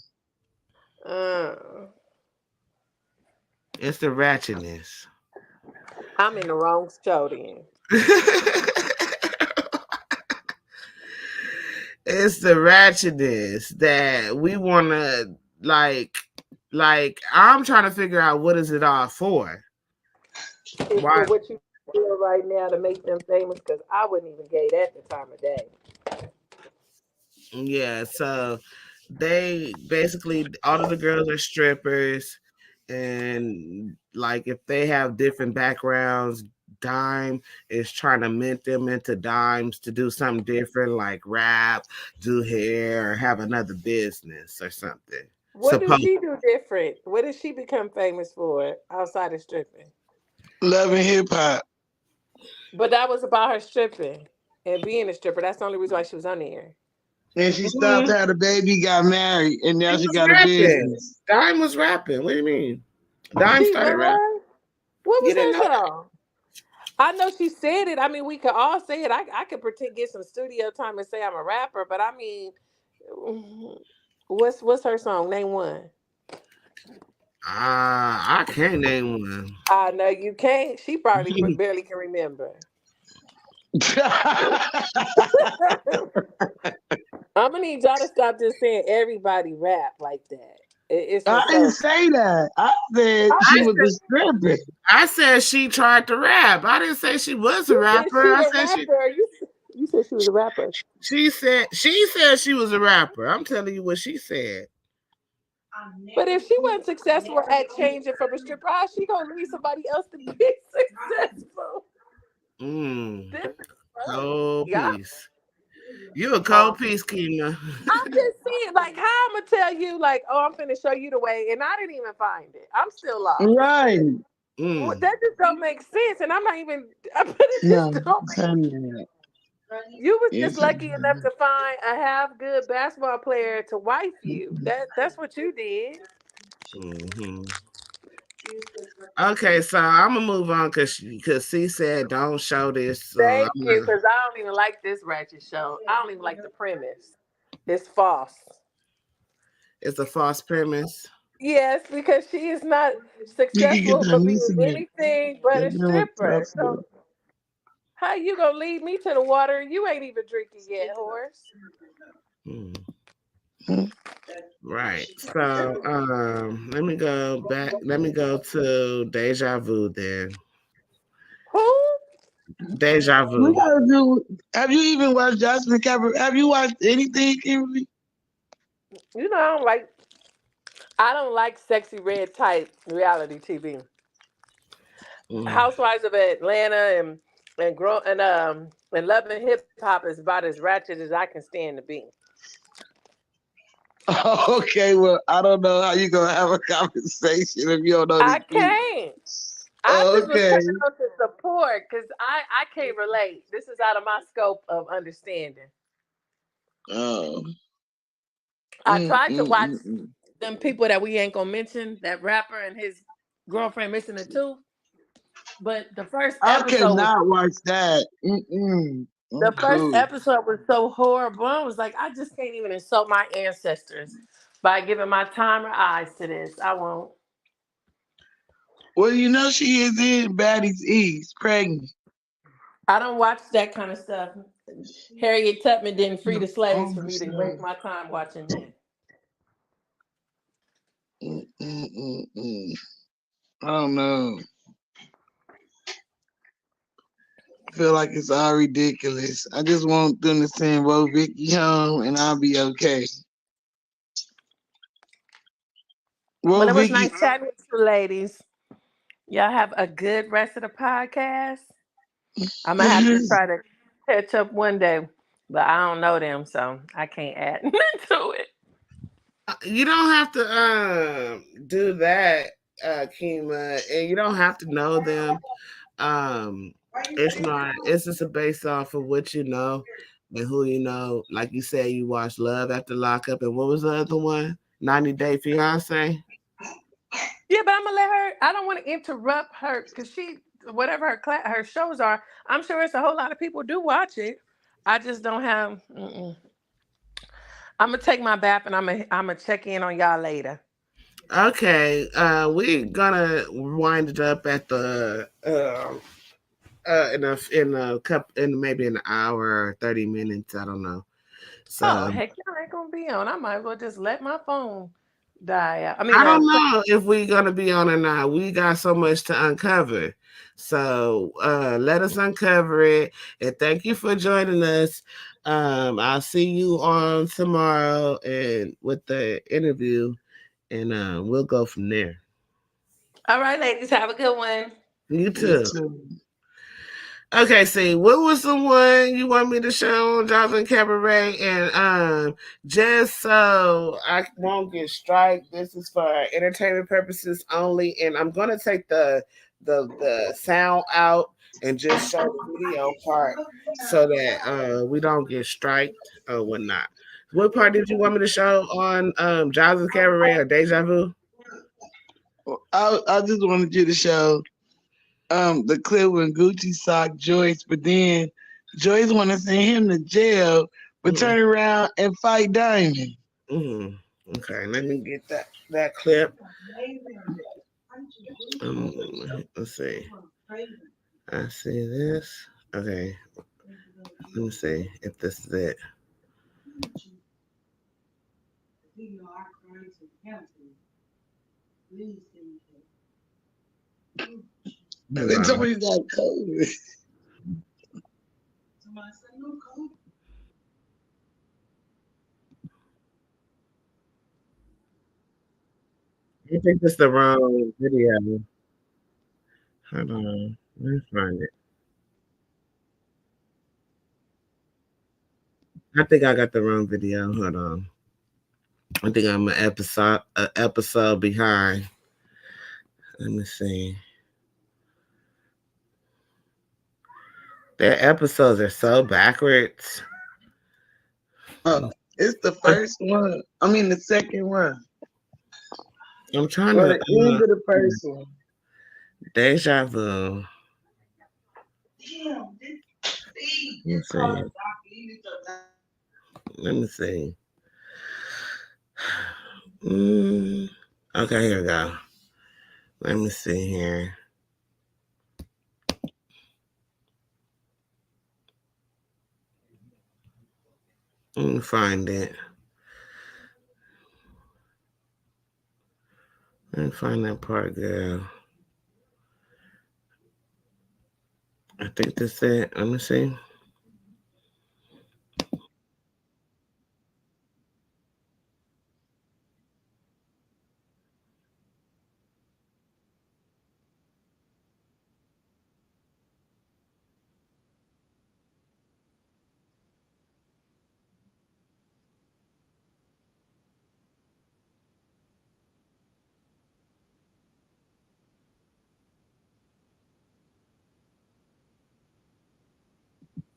S4: It's the ratchetness.
S2: I'm in the wrong show then.
S4: It's the ratchetness that we want to like. I'm trying to figure out what is it all for.
S2: It's for what you feel right now to make them famous, because I wouldn't even gay that the time of day.
S4: Yeah, so they basically all of the girls are strippers, and like if they have different backgrounds, Dime is trying to mint them into dimes to do something different, like rap, do hair, or have another business or something.
S2: What did she do different? What did she become famous for outside of stripping?
S3: Love and hip hop.
S2: But that was about her stripping and being a stripper. That's the only reason why she was on the air.
S3: And she stopped, had a baby, got married, and now she got a business.
S4: Dime was rapping. What do you mean? Dime started rapping.
S2: What was her song? I know she said it. I mean, we could all say it. I could pretend get some studio time and say I'm a rapper, but I mean, what's her song? Name one.
S4: I can't name one.
S2: I know you can't. She probably barely can remember. I'm gonna need y'all to stop just saying everybody rap like that.
S3: I didn't say that. I said she was a stripper.
S4: I said she tried to rap. I didn't say she was a rapper.
S2: You said she was a rapper.
S4: She said she was a rapper. I'm telling you what she said.
S2: But if she wasn't successful at changing from a stripper, how she gonna leave somebody else to be successful?
S4: Cold piece. You a cold piece, Kima.
S2: I'm just saying, like, how I'm gonna tell you, like, oh, I'm finna show you the way, and I didn't even find it. I'm still lost.
S3: Right.
S2: Well, that just don't make sense, and I'm not even. You was just lucky enough to find a half good basketball player to wife you. That's what you did.
S4: Okay, so I'm gonna move on because she said don't show this.
S2: Thank you, because I don't even like this ratchet show. I don't even like the premise. It's false.
S4: It's a false premise.
S2: Yes, because she is not successful for being anything but a stripper. So how you gonna lead me to the water? You ain't even drinking yet, horse.
S4: Right. So let me go back. Let me go to Deja Vu then.
S2: Who?
S4: Deja Vu.
S3: We gotta do. Have you even watched Jasmine Cabaret? Have you watched anything, Kimberly?
S2: You know, I don't like sexy red type reality TV. Housewives of Atlanta and Love and Hip Hop is about as ratchet as I can stand to be.
S3: Okay, well, I don't know how you gonna have a conversation if you don't know.
S2: I can't. I just was coming up to support because I can't relate. This is out of my scope of understanding. I tried to watch them people that we ain't gonna mention, that rapper and his girlfriend missing a tooth. But the first episode,
S3: I cannot watch that.
S2: The first episode was so horrible. I was like, I just can't even insult my ancestors by giving my time or eyes to this. I won't.
S3: Well, you know she is in Baddies East, pregnant.
S2: I don't watch that kind of stuff. Harriet Tubman didn't free the slaves for me to waste my time watching that.
S3: I don't know. I feel like it's all ridiculous. I just want them to send Bo Vicky home and I'll be okay.
S2: Well, it was nice chatting with you ladies. Y'all have a good rest of the podcast. I'm going to have to try to catch up one day, but I don't know them, so I can't add to it.
S4: You don't have to do that, Kima, and you don't have to know them. It's not. It's just based off of what you know and who you know. Like you said, you watched Love After Lockup, and what was the other one? 90 Day Fiance.
S2: Yeah, but I'm gonna let her. I don't want to interrupt her because whatever her shows are, I'm sure it's a whole lot of people do watch it. I just don't have. I'm gonna take my bath and I'm gonna check in on y'all later.
S4: Okay, we're gonna wind it up at the in maybe an hour or 30 minutes. I don't know. So
S2: heck, y'all ain't gonna be on. I might as well just let my phone die out.
S4: I don't know if we're gonna be on or not. We got so much to uncover. So let us uncover it. And thank you for joining us. I'll see you on tomorrow and with the interview, and we'll go from there.
S2: All right, ladies, have a good one.
S4: You too. Okay, see, what was the one you want me to show on Jasmine Cabaret? And just so I won't get striked, this is for entertainment purposes only. And I'm gonna take the sound out and just show the video part so that we don't get striked or whatnot. What part did you want me to show on Giles' Cabaret or Deja Vu?
S3: I just wanted you to show the clip when Gucci socked Joyce, but then Joyce want to send him to jail, but turn around and fight Diamond.
S4: Okay, let me get that clip. Let's see. I see this. Okay. Let me see if this is it.
S3: Then somebody got COVID. Somebody said no COVID.
S4: I think this is the wrong video. Hold on. Let me find it. I think I got the wrong video. Hold on. I think I'm an episode behind. Let me see. Their episodes are so backwards.
S3: Oh, it's the first one. I mean, the second one.
S4: I'm trying
S3: to
S4: the
S3: end of the first one.
S4: Deja Vu. Let me see. Okay, here we go. Let me see here. Let me find it. Let me find that part, girl. I think that's it. Let me see.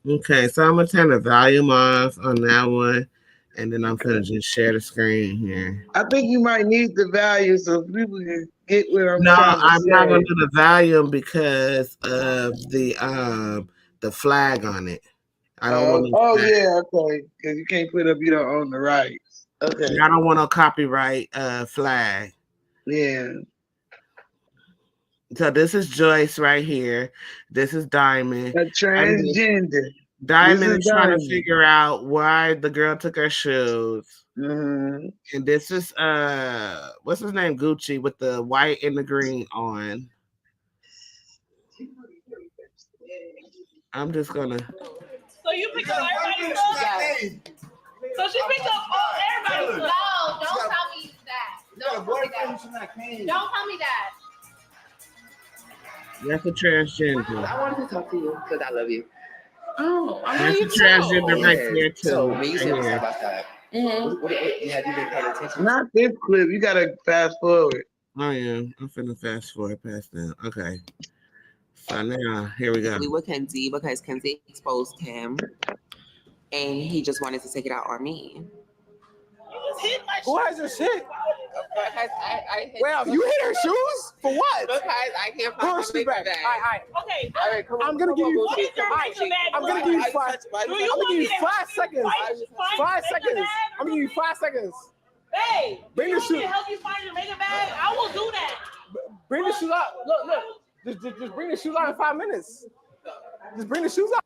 S4: Okay, so I'm gonna turn the volume off on that one, and then I'm gonna just share the screen here.
S3: I think you might need the value so people can get what I'm
S4: No,
S3: trying to
S4: I'm
S3: say.
S4: not gonna do the volume because of the flag on it. I don't want.
S3: Yeah, okay, because you can't put up you don't own the rights. Okay,
S4: I don't want no copyright flag.
S3: Yeah.
S4: So this is Joyce right here. This is Diamond.
S3: A transgender.
S4: Diamond is trying to figure out why the girl took her shoes.
S3: Mm-hmm.
S4: And this is what's his name? Gucci with the white and the green on. I'm just gonna.
S5: So you pick up everybody's stuff? So she picked up everybody's stuff?
S9: No, don't tell me that. Don't tell me that.
S4: That's a transgender.
S10: I wanted to talk to you because I love you.
S5: Oh, I
S4: That's
S5: love you
S4: a transgender right there too.
S10: So when you said
S4: right
S10: about that, what have you been paying attention?
S3: Not this clip. You gotta fast forward.
S4: Oh yeah, I'm finna fast forward past that. Okay. So now here we go.
S10: With Kenzie because Kenzie exposed him, and he just wanted to take it out on me.
S8: Who has your shit?
S10: Because I hit
S8: Well, you hit her shoes? For what?
S10: Because I can't
S8: Put her
S10: find
S8: shit back. All
S5: Okay.
S8: right, I'm gonna give you. I'm gonna give you 5. I'm gonna give you 5 seconds. 5 seconds. I'm gonna give you 5 seconds.
S5: Hey,
S8: bring the shoes.
S5: Help you find your makeup bag? I will do that.
S8: Bring the shoes out. Look. Just bring the shoes out in 5 minutes. Just bring the shoes out.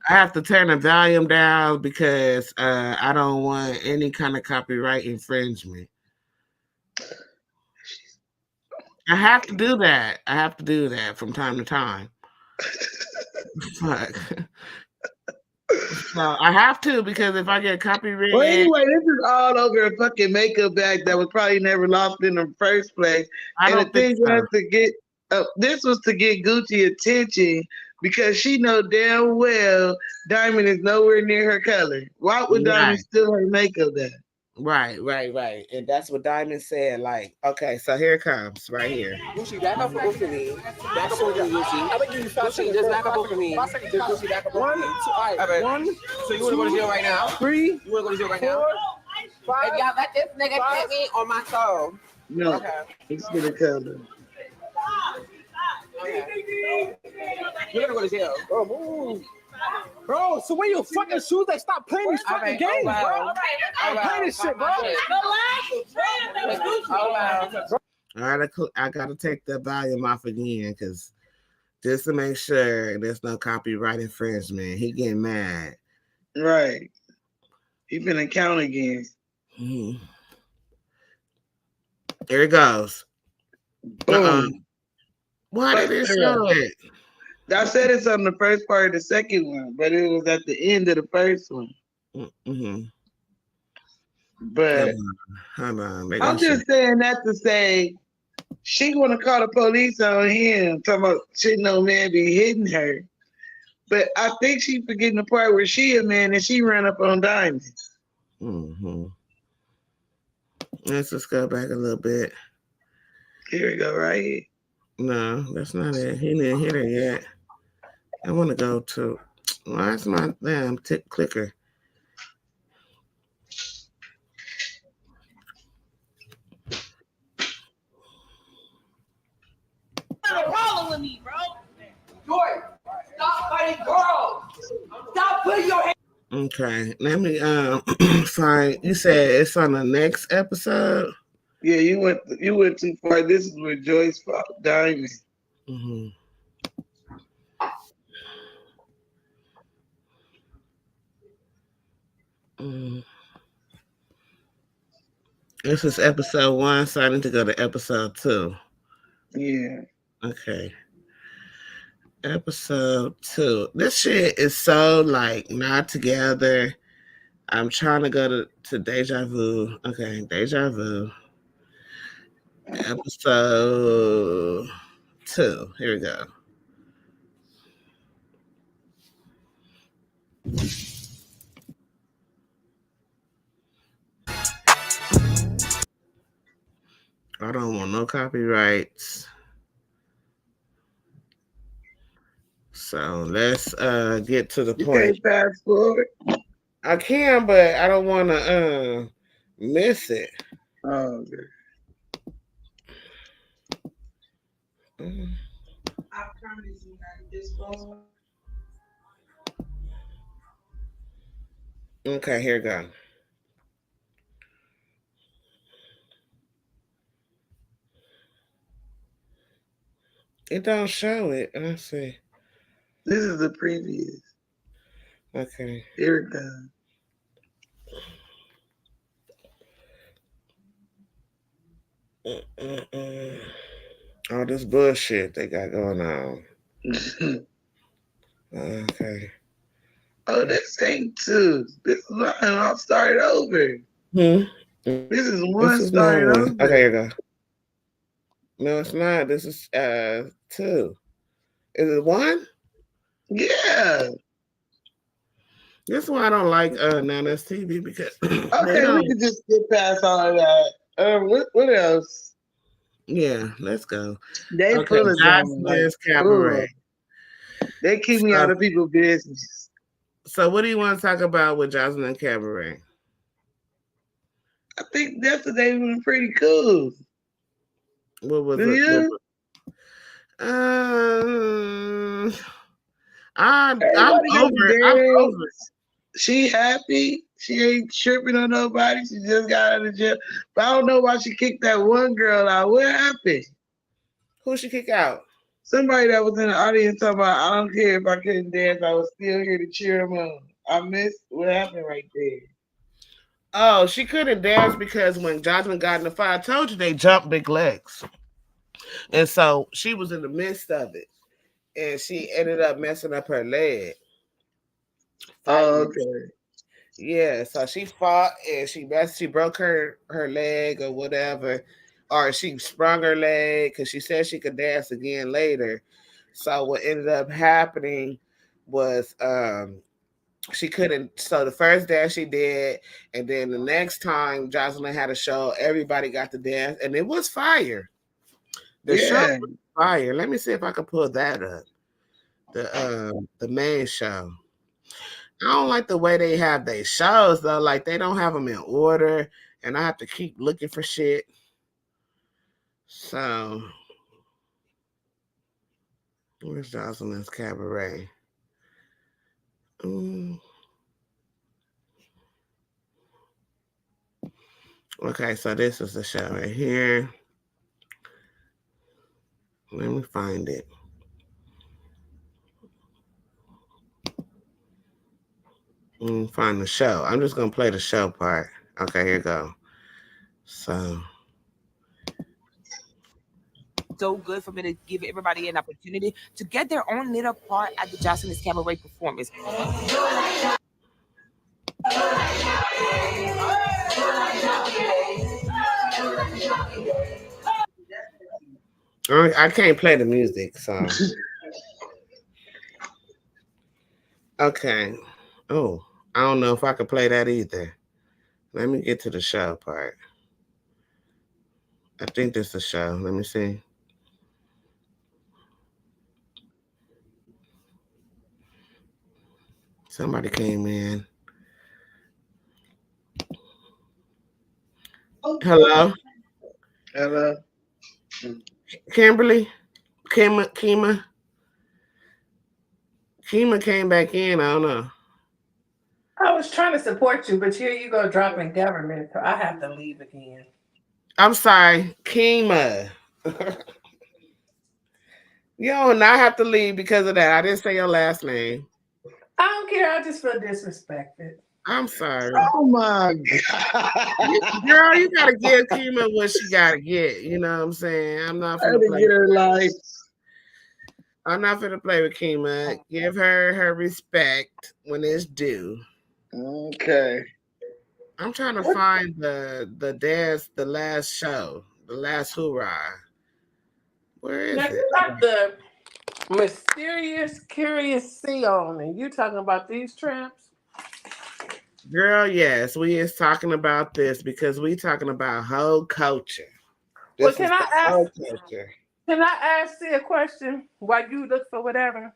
S4: I have to turn the volume down because I don't want any kind of copyright infringement. I have to do that. I have to do that from time to time. Fuck. So I have to because if I get copyrighted.
S3: Well, anyway, this is all over a fucking makeup bag that was probably never lost in the first place. And the thing was to get this was to get Gucci attention because she know damn well Diamond is nowhere near her color. Why would Diamond steal her makeup then?
S4: Right. And that's what Diamond said. Like, okay, so here it comes right here.
S8: Gucci, back up for both of me. Back up for me, Gucci. I'm gonna give you 5 seconds. Just back up for me. Gucci, back up for me. 1. So you wanna go to jail right now? 3. You wanna go to jail right now? 4, 5. If y'all let this nigga hit me on my soul.
S3: No,
S8: Okay.
S3: it's gonna come.
S8: Okay. You're gonna go to jail. Bro, move. Bro, so when your fucking shoes, they stop playing these fucking games, bro. Stop playing this shit, bro.
S4: I gotta take the volume off again because just to make sure there's no copyright infringement. He getting mad.
S3: Right. He finna count again.
S4: There it goes.
S3: Boom.
S4: Why did it show it?
S3: I said it's on the first part of the second one, but it was at the end of the first one.
S4: Mm-hmm.
S3: But
S4: hold on.
S3: I'm just saying that to say she want to call the police on him, talking about shit no man be hitting her. But I think she forgetting the part where she a man and she ran up on Diamond.
S4: Mm-hmm. Let's just go back a little bit.
S3: Here we go, right here.
S4: No, that's not it. He didn't hit her yet. I want to go to. Why is my damn clicker?
S5: What's the problem with me, bro?
S8: Jordan, stop fighting girls. Stop putting your hand.
S4: Okay, let me find. You said it's on the next episode.
S3: Yeah, you went too far. This is where Joyce fought Diamond.
S4: Mm-hmm. This is episode 1, so I need to go to episode 2.
S3: Yeah.
S4: Okay. Episode 2. This shit is so like not together. I'm trying to go to Deja Vu. Okay, Deja Vu. Episode 2. Here we go. I don't want no copyrights. So let's get to the point.
S3: You can't fast forward.
S4: I can, but I don't want to miss it.
S3: Oh,
S4: okay.
S3: I promise you not this phone.
S4: Okay, here we go. It don't show it. Let's see.
S3: This is the previous.
S4: Okay.
S3: Here it goes.
S4: All this bullshit they got going on. Okay.
S3: Oh, this ain't 2. This is one. I'll start over.
S4: This
S3: is 1 started over.
S4: Okay, here we go. No, it's not. This is 2. Is it 1?
S3: Yeah.
S4: This is why I don't like Now That's TV because
S3: okay, we can just get past all of that. What else?
S4: Yeah, let's go.
S3: They full of
S4: Jocelyn's Cabaret.
S3: They keep me out of people's business.
S4: So what do you want to talk about with Jocelyn Cabaret?
S3: I think yesterday was pretty cool.
S4: What was
S3: it?
S4: I'm over it.
S3: She happy. She ain't tripping on nobody. She just got out of jail. But I don't know why she kicked that one girl out. What happened?
S4: Who she kick out?
S3: Somebody that was in the audience talking about, I don't care if I couldn't dance. I was still here to cheer him on. I missed what happened right there.
S4: Oh, she couldn't dance because when Jocelyn got in the fight, I told you they jumped big legs. And so she was in the midst of it. And she ended up messing up her leg.
S3: Oh, okay.
S4: Yeah, so she fought and she broke her leg or whatever. Or she sprung her leg because she said she could dance again later. So what ended up happening was she couldn't. So the first dance she did, and then the next time Jocelyn had a show, everybody got to dance, and it was fire. The show was fire. Let me see if I can pull that up. The main show. I don't like the way they have their shows though. Like they don't have them in order, and I have to keep looking for shit. So where's Jocelyn's Cabaret? Okay, so this is the show right here. Let me find it. Find the show. I'm just gonna play the show part. Okay, here you go. So
S10: good for me to give everybody an opportunity to get their own little part at the Jocelyn's Cabaret performance.
S4: I can't play the music, so okay. Oh, I don't know if I can play that either. Let me get to the show part. I think this is the show. Let me see. Somebody came in. Hello?
S3: Hello?
S4: Kimberly? Kima came back in. I don't know.
S2: I was trying to support you, but here you go dropping government, so I have to leave again.
S4: I'm sorry, Kima. You don't not have to leave because of that. I didn't say your last name.
S2: I don't care. I just feel disrespected.
S4: I'm sorry.
S3: Oh my God.
S4: Girl, you gotta give Kima what she gotta get. You know what I'm saying? I'm not gonna
S3: get her life.
S4: I'm not gonna play with Kima. Give her respect when it's due.
S3: Okay.
S4: I'm trying to find the dance, the last show, the last hoorah. Where is
S2: now,
S4: it?
S2: You got the mysterious, curious sea on, and you talking about these tramps?
S4: Girl, yes, we is talking about this because we talking about whole culture.
S2: Well, can I ask you a question while you look for whatever?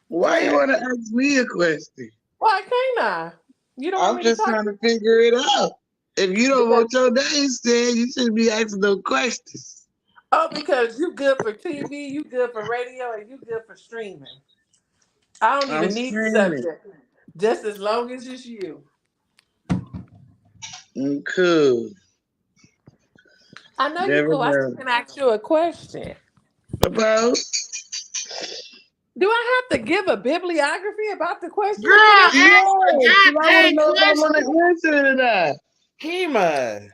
S3: Why you want to ask me a question?
S2: Why can't I? You don't.
S3: I'm just trying to figure it out. If you don't want your name said, you shouldn't be asking no questions.
S2: Oh, because you good for TV, you good for radio, and you good for streaming. I don't even need the subject. Just as long as it's you.
S3: Cool.
S2: I know you're cool. I can ask you a question.
S3: About?
S2: Do I have to give a bibliography about the question?
S4: Girl,
S3: I want to know if I want to answer it or not.
S4: Kima,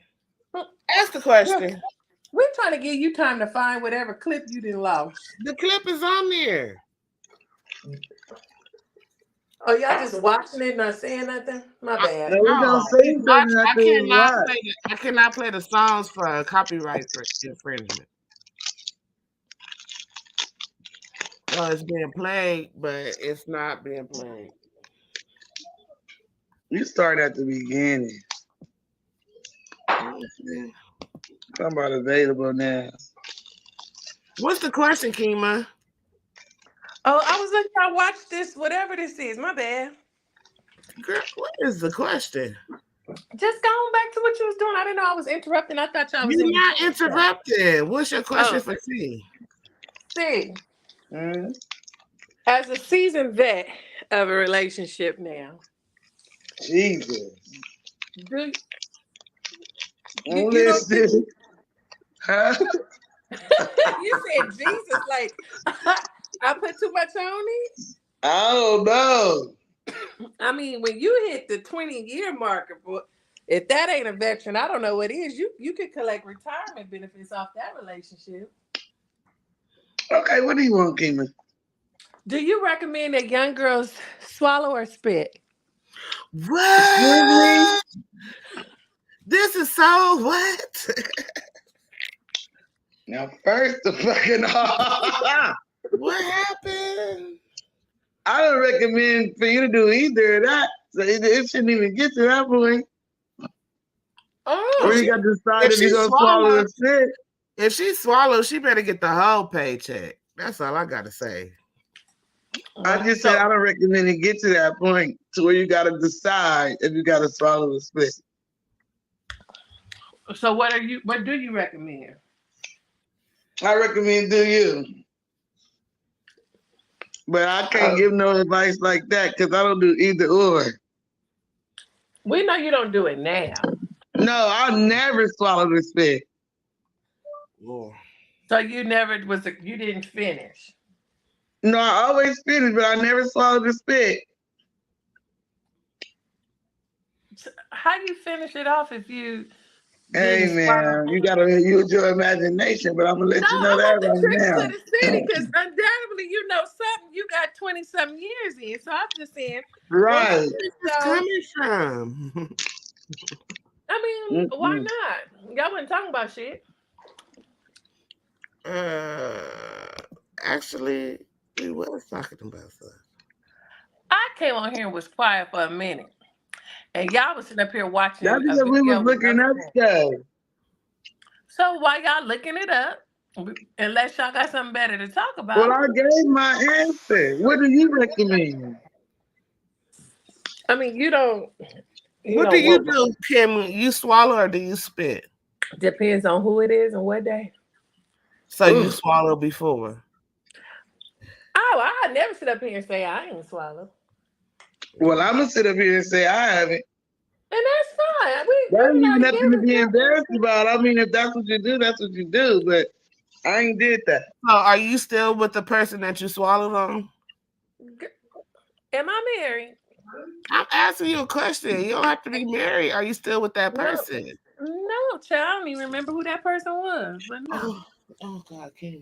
S4: ask the question.
S2: We're trying to give you time to find whatever clip you didn't lost.
S4: The clip is on there.
S2: Oh, y'all just watching it and not saying nothing? My bad.
S4: I cannot play the songs for copyright infringement. Oh, it's being played, but it's not being played.
S3: You start at the beginning. Talking about available now.
S4: What's the question, Kima?
S2: Oh, I was looking. I watched this, whatever this is. My bad.
S4: Girl, what is the question?
S2: Just going back to what you was doing. I didn't know I was interrupting. I thought y'all was.
S4: You're not interrupting. What's your question for C?
S2: C. As a seasoned vet of a relationship now.
S3: Jesus.
S2: Do
S3: listen. Huh?
S2: You said Jesus, like I put too much on it?
S3: I don't know.
S2: I mean, when you hit the 20-year marker, if that ain't a veteran, I don't know what is. You could collect retirement benefits off that relationship.
S3: Okay, what do you want, Kima?
S2: Do you recommend that young girls swallow or spit?
S4: What? This is so what?
S3: Now, first the fucking
S4: what happened?
S3: I don't recommend for you to do either of that. So it shouldn't even get to that point. Where you got to decide if you're going to swallow or spit.
S4: If she swallows, she better get the whole paycheck. That's all I got to say.
S3: I just said I don't recommend it get to that point to where you got to decide if you got to swallow or spit.
S2: So what do you recommend?
S3: I recommend do you. But I can't give no advice like that because I don't do either or.
S2: We know you don't do it now.
S3: No, I'll never swallow the spit.
S2: Oh. So you didn't finish?
S3: No, I always finish, but I never swallow the spit.
S2: How do you finish it off if you...
S3: Hey man, you gotta use your imagination, but I'm gonna let you know that right now.
S2: To the city, because undoubtedly you know something. You got 20-something years in, so I'm just saying.
S3: Right.
S4: Where's coming from?
S2: I mean, why not? Y'all wasn't talking about shit.
S4: Actually, we was talking about stuff.
S2: I came on here and was quiet for a minute. And y'all was sitting up here watching.
S3: That's because we was looking up stuff.
S2: So why y'all looking it up? Unless y'all got something better to talk about.
S3: Well, I gave my answer. What do you recommend?
S2: I mean, you don't.
S4: What do you do, Kim? You swallow or do you spit?
S2: Depends on who it is and what day.
S4: So you swallow before?
S2: Oh, I never sit up here and say I ain't swallow.
S3: Well, I'm gonna sit up here and say I haven't.
S2: And that's fine.
S3: That ain't even nothing to be embarrassed about. I mean, if that's what you do, that's what you do. But I ain't did that.
S4: So are you still with the person that you swallowed on?
S2: Am I married?
S4: I'm asking you a question. You don't have to be married. Are you still with that person?
S2: No, child. I don't even remember who that person was. But no.
S4: Oh God, Kim.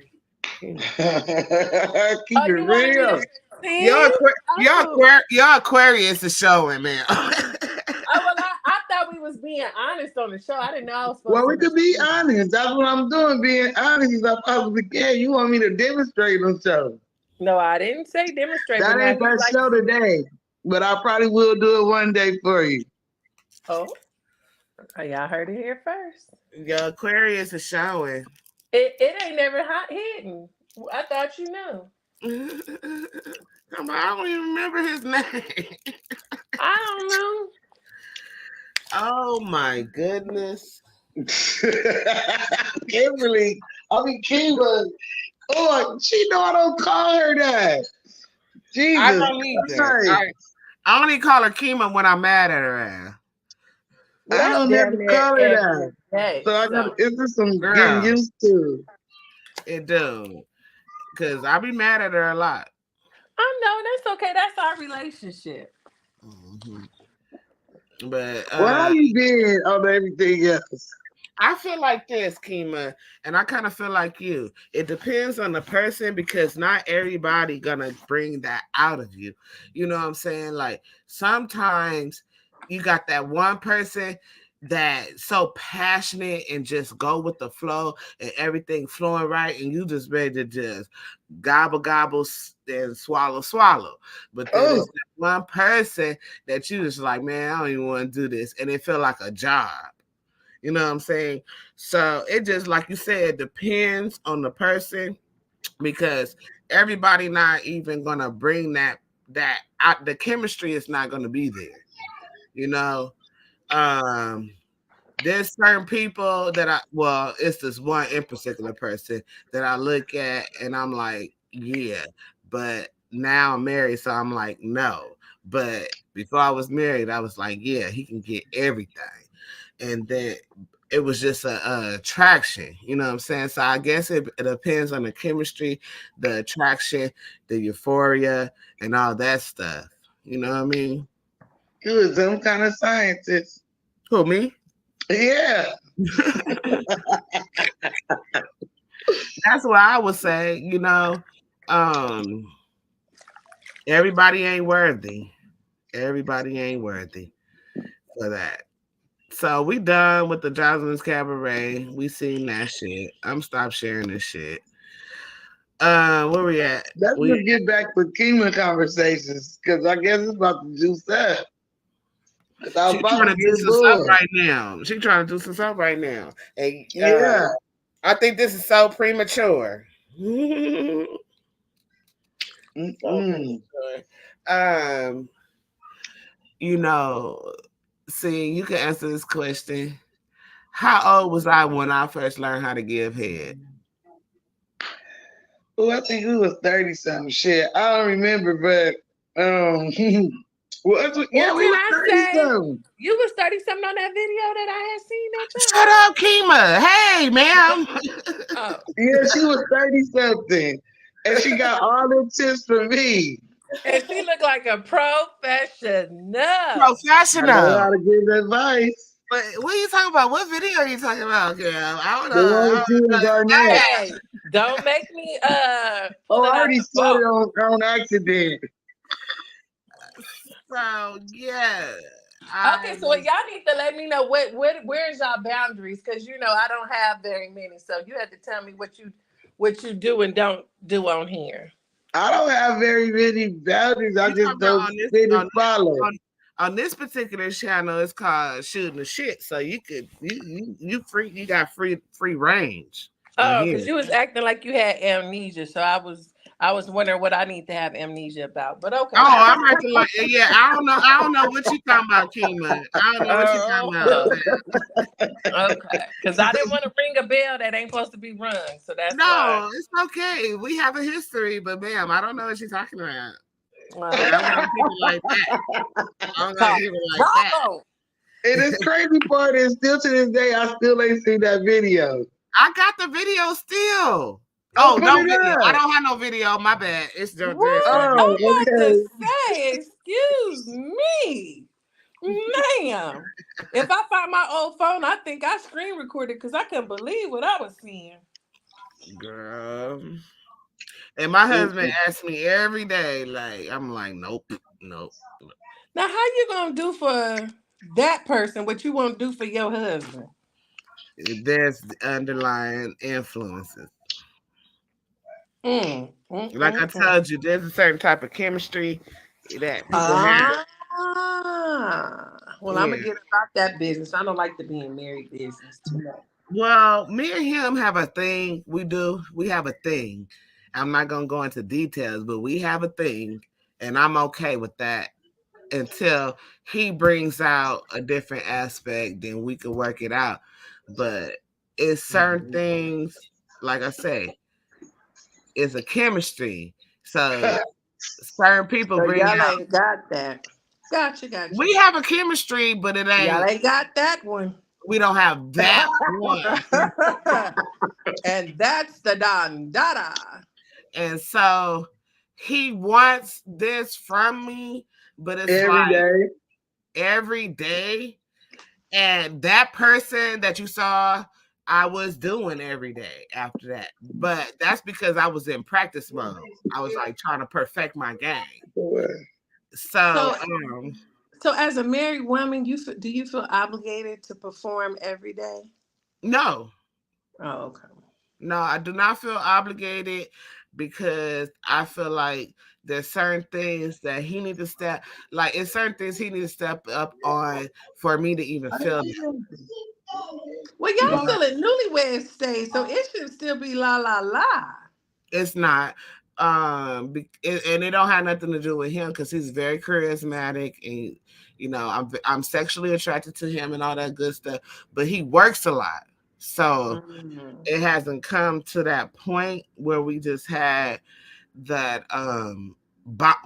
S3: Keep it real.
S4: Y'all Aquarius is showing, man.
S2: I thought we was being honest on the show. I didn't know I was supposed
S3: Well, we could be honest. That's what I'm doing. Being honest as I possibly can. You want me to demonstrate on show?
S2: No, I didn't say demonstrate.
S3: That ain't that show today. But I probably will do it one day for you.
S2: Oh, y'all heard it here first.
S4: Your Aquarius is showing.
S2: It ain't never hidden. I thought you knew.
S4: I don't even remember his name.
S2: I don't know.
S4: Oh my goodness.
S3: Kimberly. I mean Kiva. Oh, she know I don't call her that. Jesus.
S4: I don't either. I only call her Kima when I'm mad at her ass.
S3: I don't never call her that. So it's just some getting used to.
S4: It do. Because I be mad at her a lot.
S2: I know, that's okay. That's our relationship.
S4: Mm-hmm. But
S3: what have you been on everything else?
S4: I feel like this, Kima, and I kind of feel like you. It depends on the person because not everybody gonna bring that out of you. You know what I'm saying? Like sometimes you got that one person that's so passionate and just go with the flow and everything flowing right, and you just ready to just gobble and swallow. But then there's that one person that you just like, man, I don't even want to do this, and it feel like a job. You know what I'm saying? So it just, like you said, depends on the person because everybody not even gonna bring that out. The chemistry is not gonna be there. You know, there's certain people that it's this one in particular person that I look at and I'm like, yeah, but now I'm married, so I'm like, no. But before I was married, I was like, yeah, he can get everything. And then it was just a attraction, you know what I'm saying? So I guess it depends on the chemistry, the attraction, the euphoria, and all that stuff. You know what I mean?
S3: You was some kind of scientist.
S4: Who, me?
S3: Yeah.
S4: That's what I would say, you know. Everybody ain't worthy. Everybody ain't worthy for that. So we done with the Jasmine's Cabaret. We seen that shit. I'm stop sharing this shit. Where we at?
S3: Let's just get back to Kima conversations because I guess it's about to juice up.
S4: She's trying to do some stuff right now. She's trying to do some stuff right now. And,
S3: yeah.
S4: I think this is so premature. You know, see, you can answer this question. How old was I when I first learned how to give head?
S3: Oh, I think we was 30-something. Shit, I don't remember, but well, yeah, we was 30-something.
S2: You was 30-something on that video that I had seen that
S4: Shut
S2: time.
S4: up, Kima. Hey, ma'am.
S3: Yeah, she was 30-something. And she got all the tips from me.
S2: And she looked like a professional.
S3: I know how to give advice.
S4: But what are you talking about? What video are you talking about, girl? I don't
S3: The
S4: know.
S3: one with you and Garnett.
S2: Hey, don't make me
S3: I already said it on accident.
S4: So yeah.
S2: Okay, so y'all need to let me know where's y'all boundaries, because you know I don't have very many. So you have to tell me what you do and don't do on here.
S3: I don't have very many boundaries. I just don't fit and follow.
S4: On this particular channel, it's called Shooting the Shit. So you could you free, you got free range.
S2: Oh, because you was acting like you had amnesia, so I was wondering what I need to have amnesia about. But okay.
S4: Oh, I'm acting like I don't know what you talking about, Kima. I don't know what you talking
S2: about. Okay, because I didn't want to ring a bell that ain't supposed to be rung, so that's
S4: why. It's okay. We have a history, but ma'am, I don't know what you're talking about. I don't want people like that. I don't want people like that.
S3: And this crazy part is, still to this day, I still ain't seen that video.
S4: I got the video still. Oh, no video. I don't have no video. My bad. It's just.
S2: I'm about to say, excuse me, ma'am. If I find my old phone, I think I screen recorded because I couldn't believe what I was seeing.
S4: Girl. And my husband asks me every day, like, I'm like, nope.
S2: Now, how you gonna do for that person what you won't do for your husband?
S4: There's the underlying influences. Like I told you, there's a certain type of chemistry that people have.
S2: Well, I'm gonna get about that business. I don't like the being married business too much.
S4: Well, me and him have a thing. We have a thing. I'm not gonna go into details, but we have a thing, and I'm okay with that until he brings out a different aspect. Then we can work it out. But it's certain things, like I say, it's a chemistry. So certain people bring
S2: y'all
S4: out.
S2: Ain't got that. Gotcha.
S4: We have a chemistry, but it ain't.
S2: Y'all ain't got that one.
S4: We don't have that one.
S2: And that's the Don Dada.
S4: And so he wants this from me, but it's every day. And that person that you saw, I was doing every day after that. But that's because I was in practice mode. I was like trying to perfect my game. So
S2: as a married woman, do you feel obligated to perform every day?
S4: No.
S2: Oh, okay.
S4: No, I do not feel obligated because I feel like there's certain things that he needs to step, like it's certain things he needs to step up on for me to even feel that.
S2: Well, y'all still in newlywed stage, so it should still be la la la.
S4: It's not. And it don't have nothing to do with him because he's very charismatic and I'm sexually attracted to him and all that good stuff, but he works a lot. So it hasn't come to that point where we just had that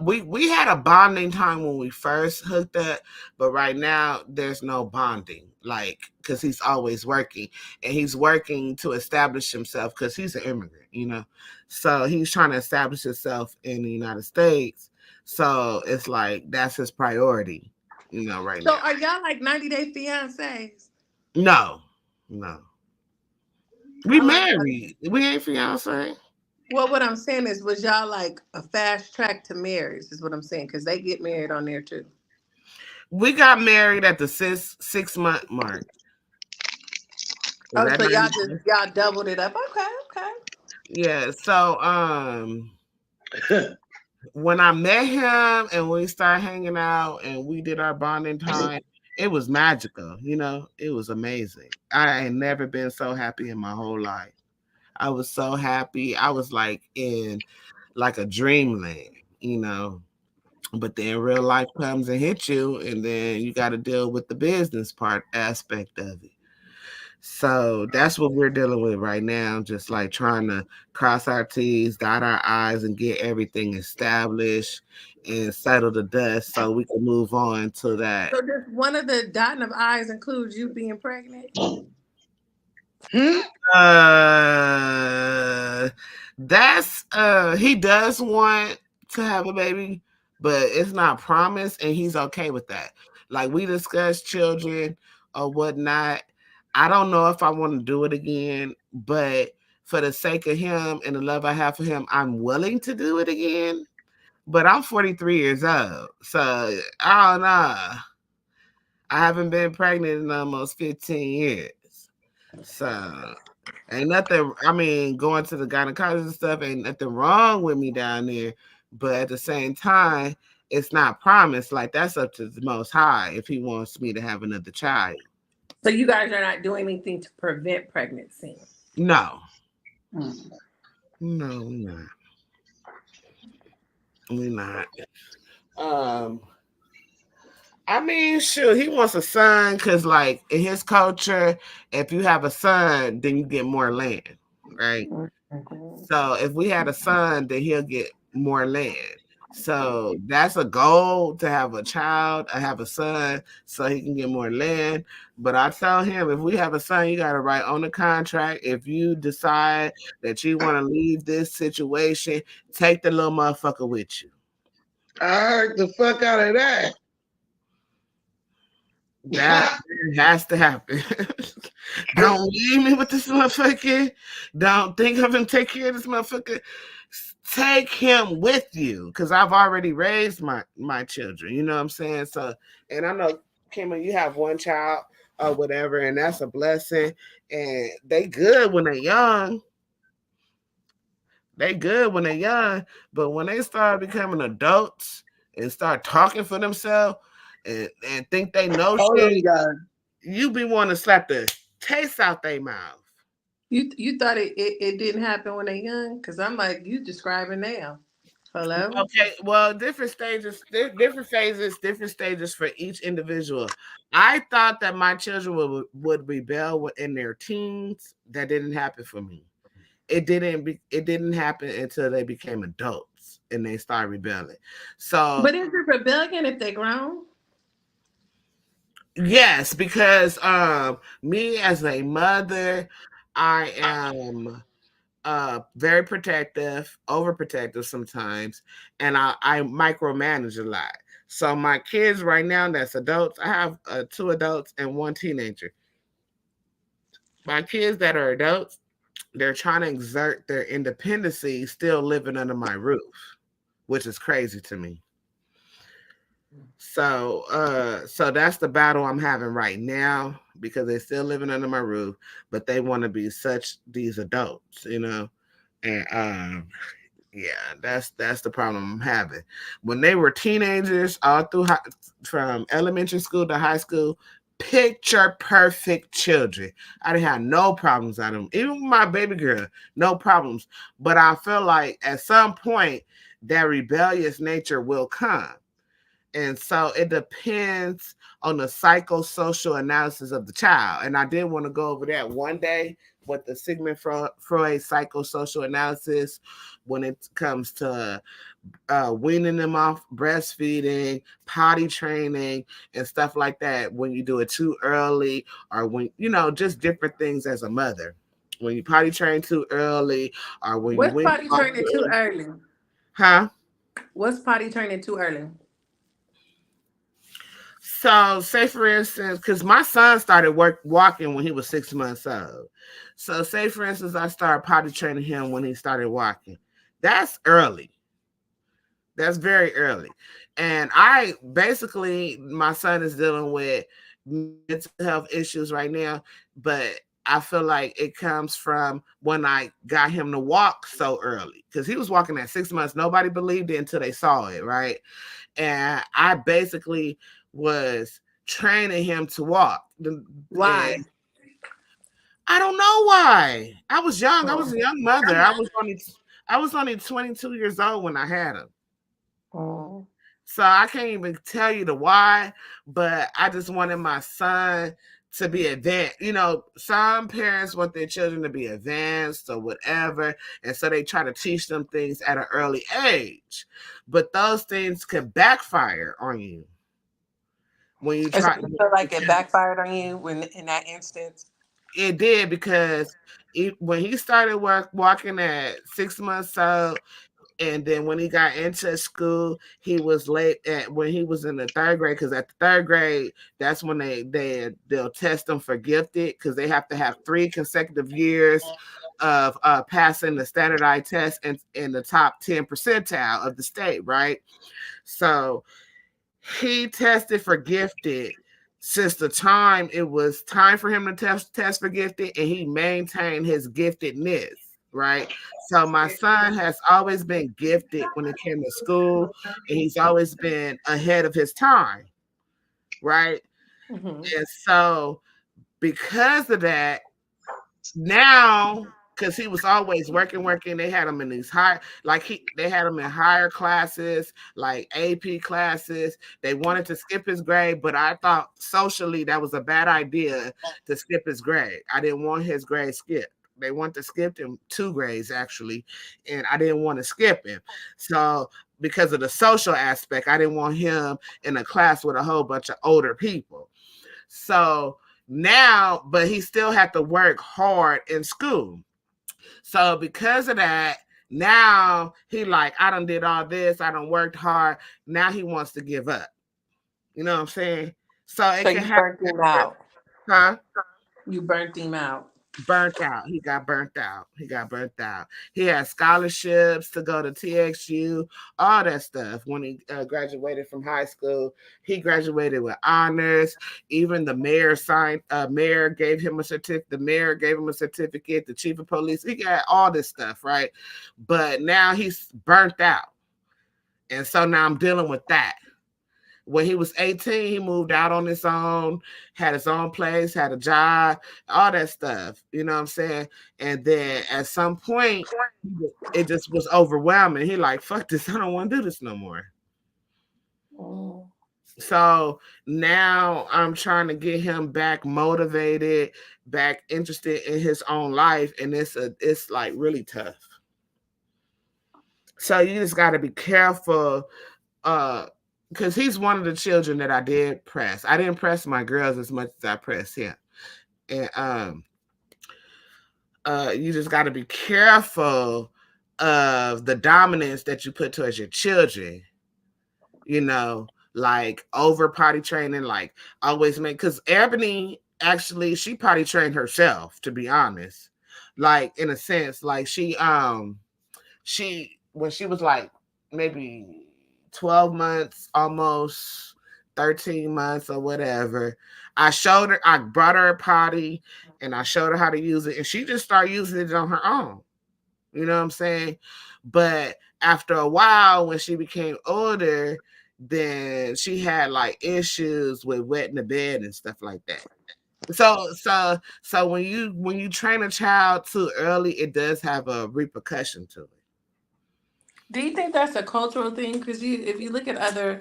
S4: we had a bonding time when we first hooked up, but right now there's no bonding, like, because he's always working and he's working to establish himself because he's an immigrant, so he's trying to establish himself in the United States. So it's like that's his priority, right now.
S2: So are y'all like 90 Day Fiancés?
S4: No. We married. We ain't fiancé.
S2: Well, what I'm saying is, was y'all like a fast track to marriage? Is what I'm saying, because they get married on there too.
S4: We got married at the 6 month mark.
S2: Oh, so y'all doubled it up. Okay.
S4: Yeah. So when I met him and we started hanging out and we did our bonding time, it was magical. You know, it was amazing. I ain't never been so happy in my whole life. I was so happy. I was like in like a dreamland, you know. But then real life comes and hits you, and then you got to deal with the business part aspect of it. So that's what we're dealing with right now, just like trying to cross our T's, dot our I's, and get everything established and settle the dust so we can move on to that.
S2: So does one of the dotting of I's include you being pregnant?
S4: That's he does want to have a baby, but it's not promised, and he's okay with that. Like we discussed children or whatnot. I don't know if I want to do it again, but for the sake of him and the love I have for him, I'm willing to do it again. But I'm 43 years old, so I don't know. I haven't been pregnant in almost 15 years. So ain't nothing, I mean, going to the gynecologist and stuff, ain't nothing wrong with me down there. But at the same time, it's not promised. Like that's up to the Most High if he wants me to have another child.
S2: So you guys are not doing anything to prevent pregnancy?
S4: No. No, we're not. We're not. I mean, sure, he wants a son because, like, in his culture, if you have a son, then you get more land, right? Mm-hmm. So if we had a son, then he'll get more land. So that's a goal to have a child, have a son, so he can get more land. But I tell him, if we have a son, you got to write on the contract. If you decide that you want to leave this situation, take the little motherfucker with you.
S3: I heard the fuck out of that.
S4: That has to happen. Don't leave me with this motherfucker. Don't think of him. Take care of this motherfucker. Take him with you, because I've already raised my children. You know what I'm saying? So, and I know, Kimmy, you have one child or whatever, and that's a blessing. And they good when they're young. They good when they're young, but when they start becoming adults and start talking for themselves and think they know shit, you be wanting to slap the taste out their mouth.
S2: You thought it didn't happen when they're young? Because I'm like, you describing now. Hello?
S4: Okay, well, different stages, different phases, different stages for each individual. I thought that my children would rebel in their teens. That didn't happen for me. It didn't happen until they became adults and they started rebelling. So,
S2: but is it rebellion if they grown?
S4: Yes, because me as a mother, I am very protective, overprotective sometimes, and I micromanage a lot. So my kids right now, that's adults. I have 2 adults and 1 teenager. My kids that are adults, they're trying to exert their independency, still living under my roof, which is crazy to me. So that's the battle I'm having right now, because they're still living under my roof, but they want to be these adults, you know. And yeah, that's the problem I'm having. When they were teenagers, all through from elementary school to high school, picture perfect children. I didn't have no problems out of them. Even with my baby girl, no problems. But I feel like at some point that rebellious nature will come. And so it depends on the psychosocial analysis of the child. And I did want to go over that one day with the Sigmund Freud psychosocial analysis when it comes to weaning them off breastfeeding, potty training, and stuff like that. When you do it too early, or when, you know, just different things as a mother. When you potty train too early, or when
S2: what's potty training too early?
S4: Huh?
S2: What's potty training too early?
S4: So, say for instance, because my son started walking when he was 6 months old. So, say for instance, I started potty training him when he started walking. That's early. That's very early. And my son is dealing with mental health issues right now, but I feel like it comes from when I got him to walk so early, because he was walking at 6 months. Nobody believed it until they saw it, right? And I basically was training him to walk.
S2: Why?
S4: I don't know why. I was young. I was a young mother. I was only 22 years old when I had him.
S2: Oh.
S4: So I can't even tell you the why, but I just wanted my son to be advanced. You know, some parents want their children to be advanced or whatever, and so they try to teach them things at an early age. But those things can backfire on you when you try.
S2: You feel like it backfired on you when in that instance?
S4: It did, because when he started walking at 6 months old, and then when he got into school, he was late when he was in the 3rd grade, because at the 3rd grade, that's when they'll test them for gifted, because they have to have 3 consecutive years of passing the standardized test in the top 10 percentile of the state, right? So he tested for gifted since the time it was time for him to test for gifted, and he maintained his giftedness, right? So my son has always been gifted when it came to school, and he's always been ahead of his time, right?
S2: Mm-hmm.
S4: And so because of that, now, because he was always working, they had him in these they had him in higher classes, like AP classes. They wanted to skip his grade, but I thought socially that was a bad idea to skip his grade. I didn't want his grade skipped. They wanted to skip him 2 grades actually, and I didn't want to skip him. So because of the social aspect, I didn't want him in a class with a whole bunch of older people. So now, but he still had to work hard in school. So because of that, now he like, I done did all this, I done worked hard. Now he wants to give up. You know what I'm saying? So it can happen.
S2: Burnt him out.
S4: Huh?
S2: You burnt him out.
S4: Burnt out. He got burnt out. He had scholarships to go to TXU, all that stuff. When he graduated from high school, he graduated with honors. Even the mayor gave him a certificate. The mayor gave him a certificate. The chief of police, he got all this stuff, right? But now he's burnt out, and so now I'm dealing with that. When he was 18, he moved out on his own, had his own place, had a job, all that stuff. You know what I'm saying? And then at some point, it just was overwhelming. He like, fuck this, I don't want to do this no more.
S2: Oh.
S4: So now I'm trying to get him back motivated, back interested in his own life, and it's like really tough. So you just got to be careful, because he's one of the children that I did press. I didn't press my girls as much as I pressed him. And you just got to be careful of the dominance that you put towards your children. You know, like over potty training, like always because Ebony, actually, she potty trained herself, to be honest. Like, in a sense, like she when she was like maybe 12 months, almost 13 months or whatever, I brought her a potty and I showed her how to use it, and she just started using it on her own. You know what I'm saying? But after a while, when she became older, then she had like issues with wetting the bed and stuff like that. So when you train a child too early, it does have a repercussion to it.
S2: Do you think that's a cultural thing? Because if you look at other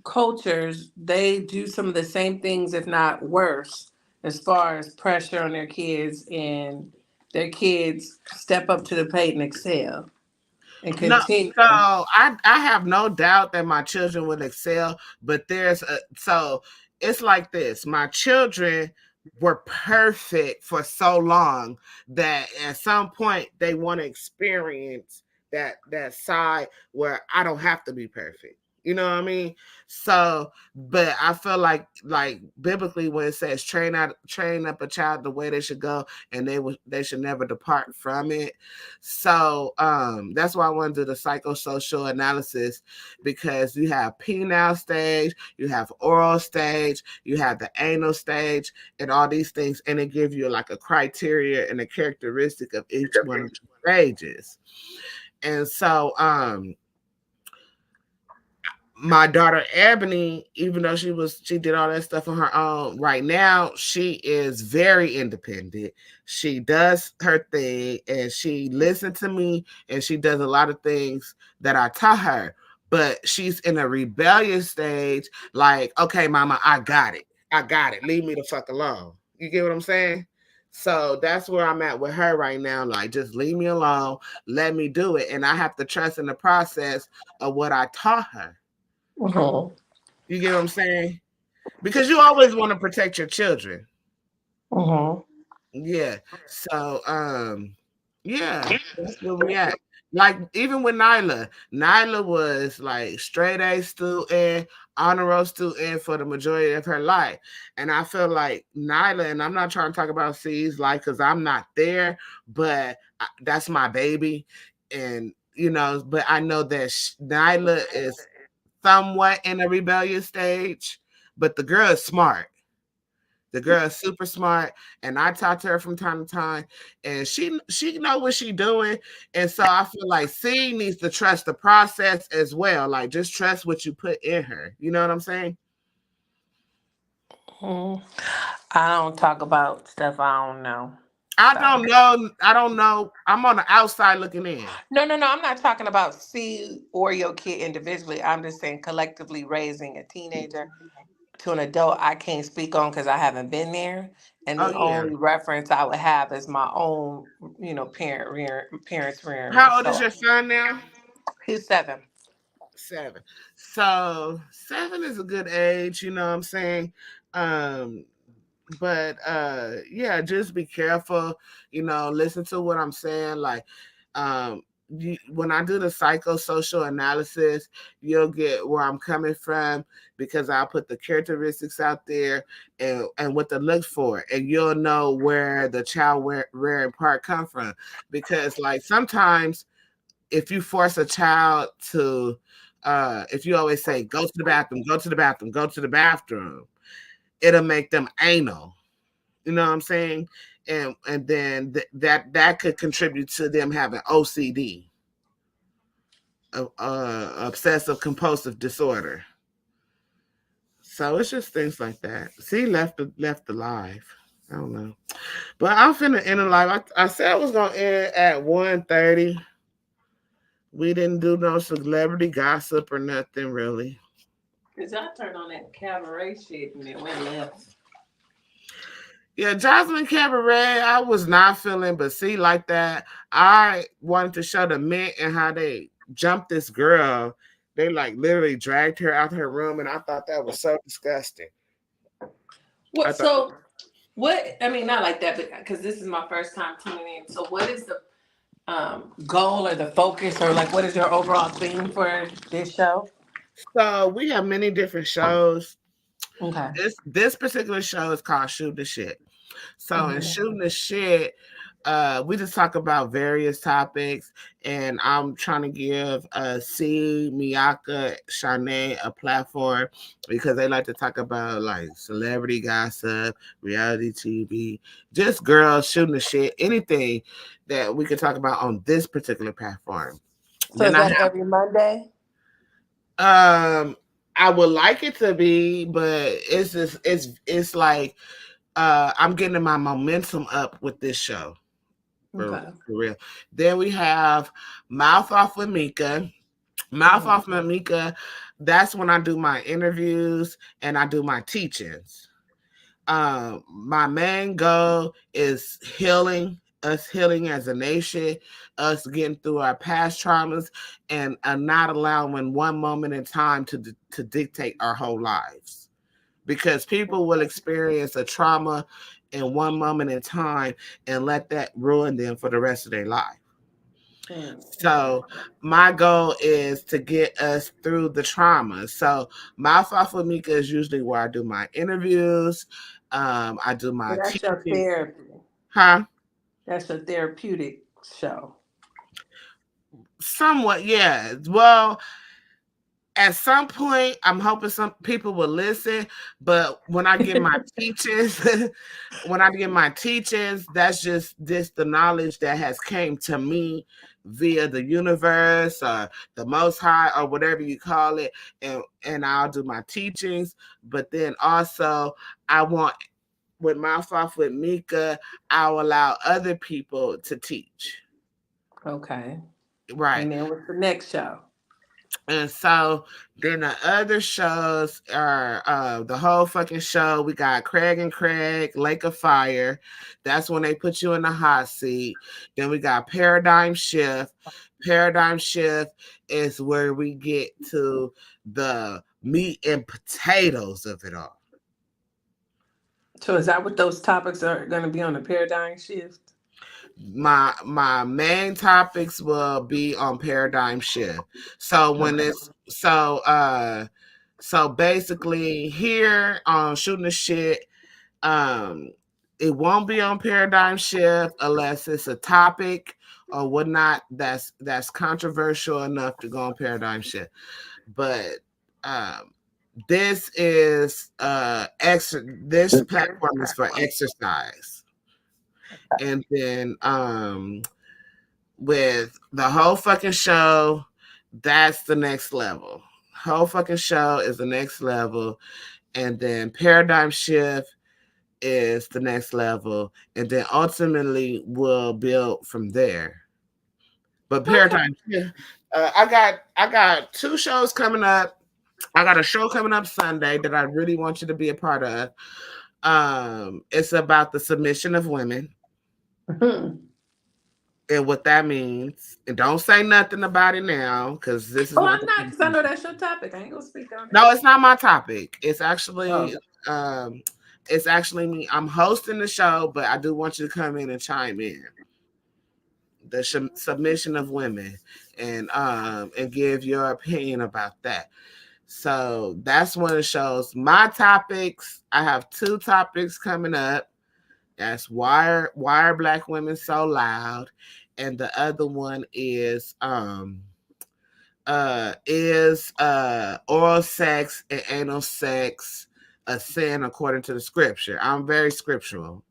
S2: cultures, they do some of the same things, if not worse, as far as pressure on their kids, and their kids step up to the plate and excel and continue.
S4: No, so I have no doubt that my children would excel, but so it's like this. My children were perfect for so long that at some point they want to experience that side where I don't have to be perfect. You know what I mean? So, but I feel like biblically when it says train up a child the way they should go, and they should never depart from it. So that's why I want to do the psychosocial analysis, because you have penile stage, you have oral stage, you have the anal stage, and all these things, and it gives you like a criteria and a characteristic of each one of the stages. And so my daughter Ebony, even though she did all that stuff on her own, right now she is very independent. She does her thing and she listens to me and she does a lot of things that I taught her. But she's in a rebellious stage, like, okay, mama, I got it. Leave me the fuck alone. You get what I'm saying? So that's where I'm at with her right now. Like, just leave me alone, let me do it. And I have to trust in the process of what I taught her.
S2: Mm-hmm.
S4: You get what I'm saying? Because you always want to protect your children.
S2: Mm-hmm.
S4: Yeah. So yeah, that's where we at. Like even with Nyla was like straight A student, honor roll student for the majority of her life. And I feel like Nyla, and I'm not trying to talk about C's life because I'm not there, but that's my baby. And you know, but I know that Nyla is somewhat in a rebellious stage, but the girl is smart. The girl is super smart, and I talk to her from time to time, and she know what she's doing. And so I feel like C needs to trust the process as well. Like just trust what you put in her. You know what I'm saying?
S2: Mm-hmm. I don't talk about stuff I don't know.
S4: I don't know. I'm on the outside looking in.
S2: No. I'm not talking about C or your kid individually. I'm just saying collectively raising a teenager to an adult. I can't speak on because I haven't been there, and
S4: Oh
S2: the
S4: yeah.
S2: only reference I would have is my own, parents rearing me.
S4: How old is
S2: So
S4: your son now?
S2: he's 7.
S4: 7. So 7 is a good age. You know what I'm saying? But yeah, just be careful, listen to what I'm saying. Like when I do the psychosocial analysis, you'll get where I'm coming from, because I'll put the characteristics out there and what to look for, and you'll know where the child rearing part come from. Because like sometimes if you force a child to if you always say go to the bathroom, go to the bathroom, go to the bathroom, it'll make them anal. You know what I'm saying? And then that could contribute to them having OCD, obsessive compulsive disorder. So it's just things like that. See, left alive. I don't know, but I'm finna end the live. I said I was gonna end at 1:30. We didn't do no celebrity gossip or nothing really.
S2: Cause I turned on that cabaret shit and it went left.
S4: Yeah, Jocelyn Cabaret, I was not feeling, but see, like that, I wanted to show the Mint and how they jumped this girl. They like literally dragged her out of her room, and I thought that was so disgusting.
S2: What? I mean, not like that, but because this is my first time tuning in. So, what is the goal or the focus, or like, what is your overall theme for this show?
S4: So we have many different shows.
S2: Okay.
S4: This particular show is called Shoot the Shit. So in Shooting the Shit, we just talk about various topics, and I'm trying to give C, Miyaka, Shanae a platform because they like to talk about like celebrity gossip, reality TV, just girls shooting the shit, anything that we can talk about on this particular platform.
S2: So is that every Monday?
S4: I would like it to be, but it's like I'm getting my momentum up with this show. For real. Then we have Mouth Off with Mika. Mouth Off with Mika, that's when I do my interviews and I do my teachings. My main goal is healing as a nation, us getting through our past traumas, and not allowing one moment in time to dictate our whole lives. Because people will experience a trauma in one moment in time and let that ruin them for the rest of their life. So my goal is to get us through the trauma. So Mouth Off with Mika is usually where I do my interviews. I do my
S2: that's your
S4: teaching.
S2: therapy.
S4: Huh?
S2: That's a therapeutic show.
S4: Somewhat, yeah. Well, at some point, I'm hoping some people will listen. But when I get my teachings, that's just the knowledge that has came to me via the universe or the Most High or whatever you call it, and I'll do my teachings. But then also, I want with Mouth Off with Mika, I'll allow other people to teach.
S2: Okay.
S4: Right.
S2: And then what's the next show?
S4: And so then the other shows are the whole fucking show. We got Craig and Craig, Lake of Fire. That's when they put you in the hot seat. Then we got Paradigm Shift. Paradigm Shift is where we get to the meat and potatoes of it all.
S2: So is that what those topics are going to be on the Paradigm Shift?
S4: My main topics will be on Paradigm Shift. So when it's so basically here on Shooting the Shit, it won't be on Paradigm Shift unless it's a topic or whatnot that's controversial enough to go on Paradigm Shift. But this is this platform is for exercise. And then with the whole fucking show, that's the next level. Whole fucking show is the next level. And then Paradigm Shift is the next level. And then ultimately we'll build from there. But Paradigm Shift, I got 2 shows coming up. I got a show coming up Sunday that I really want you to be a part of. It's about the submission of women. And what that means. And don't say nothing about it now, because this is.
S2: Oh, I'm not, because I know that's your topic. I ain't gonna speak on it.
S4: No, it's not my topic. It's actually me. I'm hosting the show, but I do want you to come in and chime in. The submission of women, and give your opinion about that. So that's one of the shows. My topics, I have 2 topics coming up. That's why are Black women so loud? And the other one is oral sex and anal sex a sin according to the scripture? I'm very scriptural.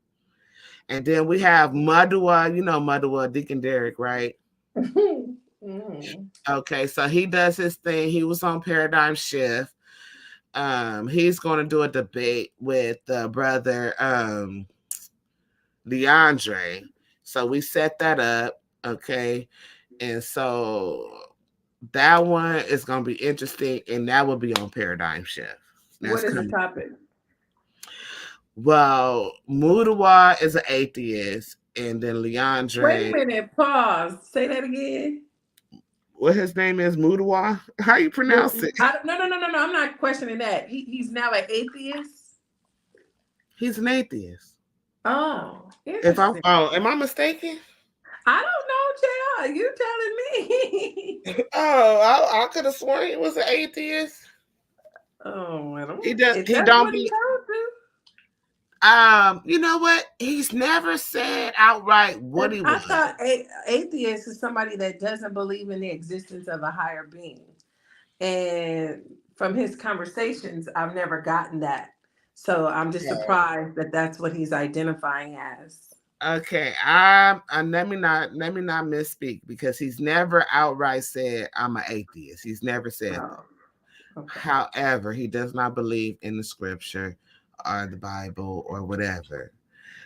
S4: And then we have Madua, you know Madua, Deacon Derek, right? Okay, so he does his thing. He was on Paradigm Shift. He's going to do a debate with brother Leandre. So we set that up, okay? And so that one is going to be interesting, and that will be on Paradigm Shift.
S2: What is the topic?
S4: Well, Mudawa is an atheist, and then Leandre.
S2: Wait a minute, pause. Say that again.
S4: What his name is, Mudawa? How you pronounce it?
S2: No. I'm not questioning that. He's now an atheist.
S4: He's an atheist.
S2: Oh,
S4: am I mistaken?
S2: I don't know, JR. You telling me?
S4: I could have sworn he was an atheist.
S2: Oh, I don't.
S4: He don't be. You know what? He's never said outright what he was.
S2: I thought atheist is somebody that doesn't believe in the existence of a higher being, and from his conversations, I've never gotten that. So I'm just surprised that that's what he's identifying as.
S4: Okay, let me not misspeak, because he's never outright said I'm an atheist. He's never said that. Okay. However, he does not believe in the scripture or the Bible or whatever.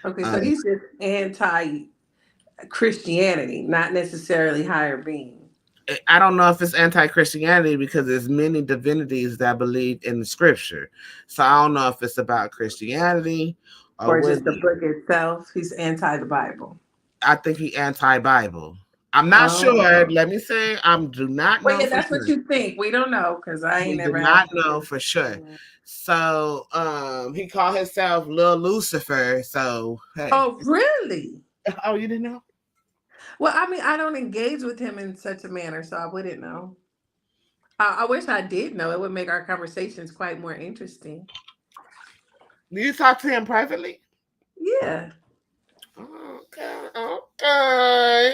S2: Okay, so he's just anti-Christianity, not necessarily higher being.
S4: I don't know if it's anti-Christianity, because there's many divinities that believe in the scripture. So I don't know if it's about Christianity
S2: or just the book itself. He's anti the Bible.
S4: I think he's anti-Bible. I'm not sure. Let me say, do not know.
S2: Well, yeah, that's what you think. We don't know, because I ain't never.
S4: Do not know for sure. So he called himself Lil Lucifer. So hey.
S2: Oh, really?
S4: Oh, you didn't know?
S2: Well, I mean, I don't engage with him in such a manner, so I wouldn't know. I wish I did know. It would make our conversations quite more interesting.
S4: Do you talk to him privately?
S2: Yeah.
S4: Okay.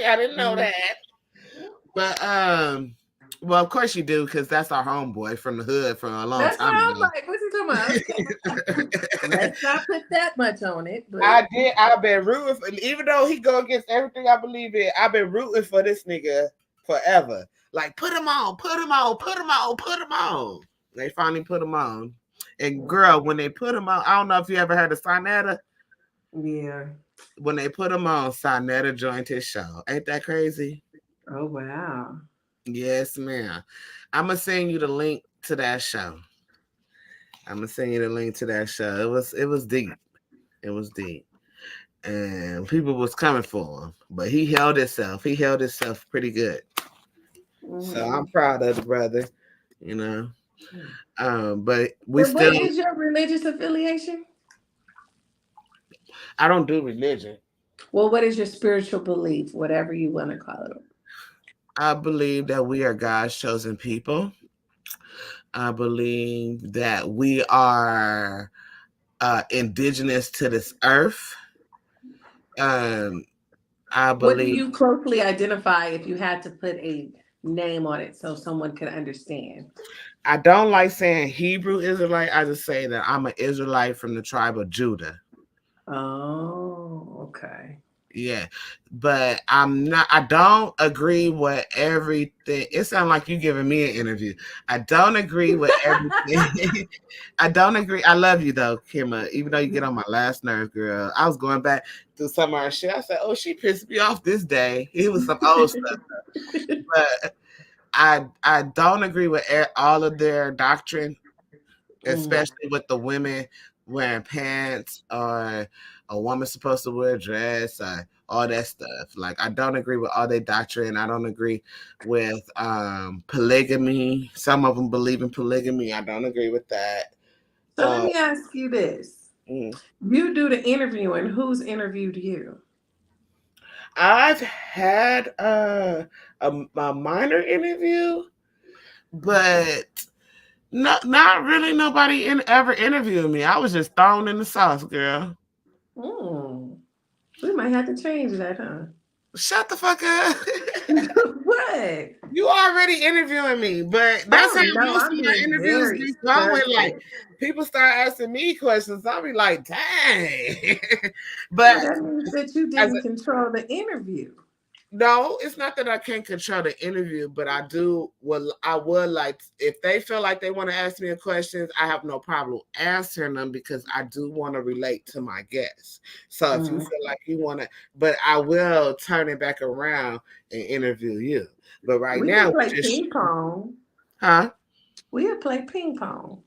S4: I didn't know that. But well, of course you do, because that's our homeboy from the hood from a long time ago.
S2: Like, what's he talking about? Let's not put that much on it. But...
S4: I've been rooting for, even though he go against everything I believe in, I've been rooting for this nigga forever. Like, put him on. They finally put him on. And girl, when they put him on, I don't know if you ever heard of Sinetta.
S2: Yeah.
S4: When they put him on, Sinetta joined his show. Ain't that crazy?
S2: Oh, wow.
S4: Yes, ma'am. I'm going to send you the link to that show. It was deep. It was deep. And people was coming for him. But he held himself. Pretty good. So I'm proud of the brother, you know. But we still... What
S2: is your religious affiliation?
S4: I don't do religion.
S2: Well, what is your spiritual belief? Whatever you want to call it.
S4: I believe that we are God's chosen people. I believe that we are indigenous to this earth. I believe.
S2: What do you closely identify if you had to put a name on it so someone could understand?
S4: I don't like saying Hebrew Israelite. I just say that I'm an Israelite from the tribe of Judah.
S2: Oh, okay.
S4: Yeah, but I don't agree with everything. It sounds like you giving me an interview. I don't agree with everything. I don't agree. I love you though, Kimma, even though you get on my last nerve, girl. I was going back through some of our shit. I said, oh, she pissed me off this day. It was some old stuff. But I don't agree with all of their doctrine, especially with the women wearing pants or a woman's supposed to wear a dress or all that stuff. Like, I don't agree with all their doctrine. I don't agree with polygamy. Some of them believe in polygamy. I don't agree with that.
S2: So let me ask you this. You do the interviewing. Who's interviewed you?
S4: I've had a minor interview, but not really nobody ever interviewed me. I was just thrown in the sauce, girl.
S2: We might have to change that, huh?
S4: Shut the fuck up.
S2: What?
S4: You already interviewing me, but that's how most of my interviews be going. Like, people start asking me questions, I'll be like, dang. But
S2: that means that you didn't control the interview.
S4: No, it's not that I can't control the interview, but I would like, if they feel like they want to ask me a question, I have no problem answering them because I do want to relate to my guests. So if you feel like you want to, but I will turn it back around and interview you. But right now,
S2: we play ping pong.
S4: Huh?
S2: We'll play ping pong.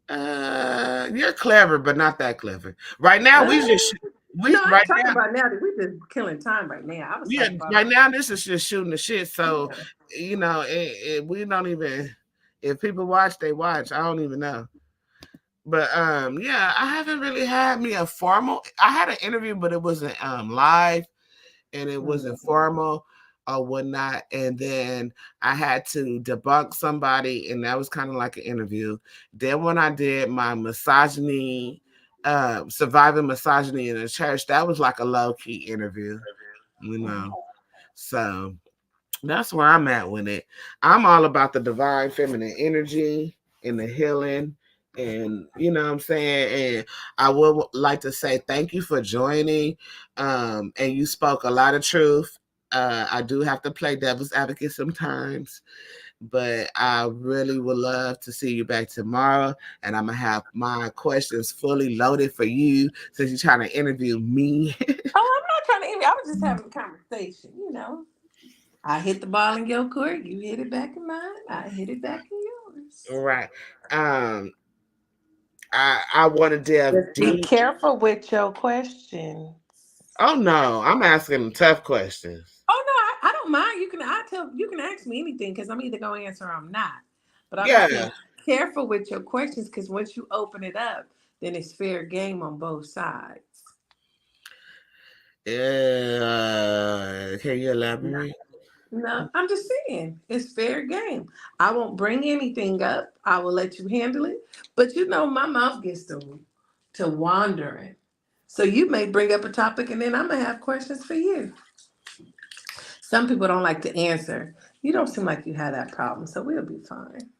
S4: You're clever, but not that clever. Right now, we just...
S2: right now, about now that we're just killing time right now.
S4: Right now, this is just shooting the shit. So, you know, we don't even, if people watch, they watch. I don't even know. But yeah, I haven't really had me a formal. I had an interview, but it wasn't live, and it wasn't formal or whatnot. And then I had to debunk somebody, and that was kind of like an interview. Then when I did my misogyny. Surviving misogyny in the church, that was like a low-key interview, you know. So that's where I'm at with it. I'm all about the divine feminine energy and the healing, and you know what I'm saying. And I would like to say thank you for joining. And you spoke a lot of truth. I do have to play devil's advocate sometimes, but I really would love to see you back tomorrow. And I'm going to have my questions fully loaded for you since you're trying to interview me.
S2: I'm not trying to interview. I was just having a conversation, you know. I hit the ball in your court. You hit it back in mine. I hit it back in yours.
S4: Right. I want to delve deep.
S2: Be careful with your questions.
S4: Oh, no. I'm asking tough questions.
S2: Oh, no. I don't mind. You can ask me anything because I'm either going to answer or I'm not. But I'm saying careful with your questions because once you open it up, then it's fair game on both sides.
S4: Can you elaborate?
S2: No, I'm just saying it's fair game. I won't bring anything up. I will let you handle it. But you know, my mouth gets to wandering. So you may bring up a topic and then I'm gonna have questions for you. Some people don't like to answer. You don't seem like you have that problem, so we'll be fine.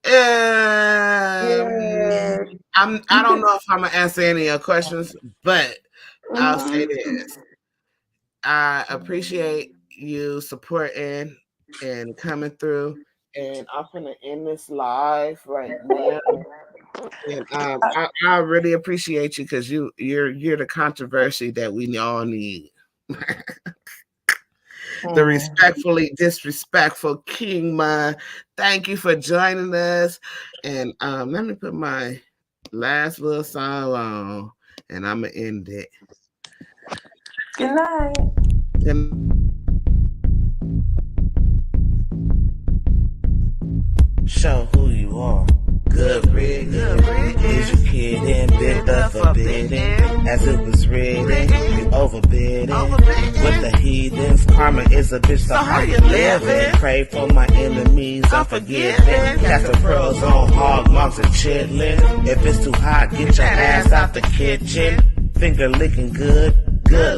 S4: I don't know if I'm gonna answer any of your questions, but I'll say this. I appreciate you supporting and coming through, and I'm gonna end this live right now. And I really appreciate you because you're the controversy that we all need. The respectfully disrespectful King Ma. Thank you for joining us. And let me put my last little song on, and I'm gonna end it.
S2: Good night.
S1: Show who you are. Good riddance. Is your kid and bit the forbidden? As it was written, you overbidden. With the heathens, karma is a bitch, so how you living? Pray for my enemies, I'm forgiving. Cast the pearls on hog moms and chitlin'. If it's too hot, get your ass out the kitchen. Finger licking good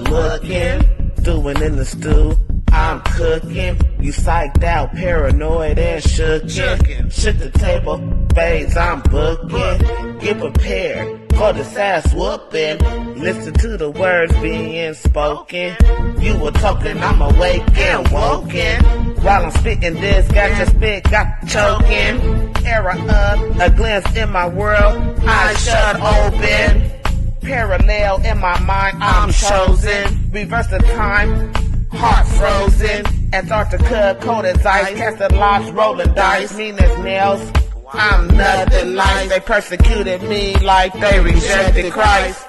S1: looking. Stewing in the stew, I'm cooking. You psyched out, paranoid and shookin'. Shook the table, fades I'm booking. Get prepared for this ass whooping. Listen to the words being spoken. You were talking, I'm awake and woken. While I'm spitting this, got your spit, got choking. Era up, a glance in my world, eyes shut open. Parallel in my mind, I'm chosen. Reverse the time, heart frozen. Antarctica, cold as ice. Casting locks, rolling dice. Mean as nails, I'm nothing nice. They persecuted me like they rejected Christ.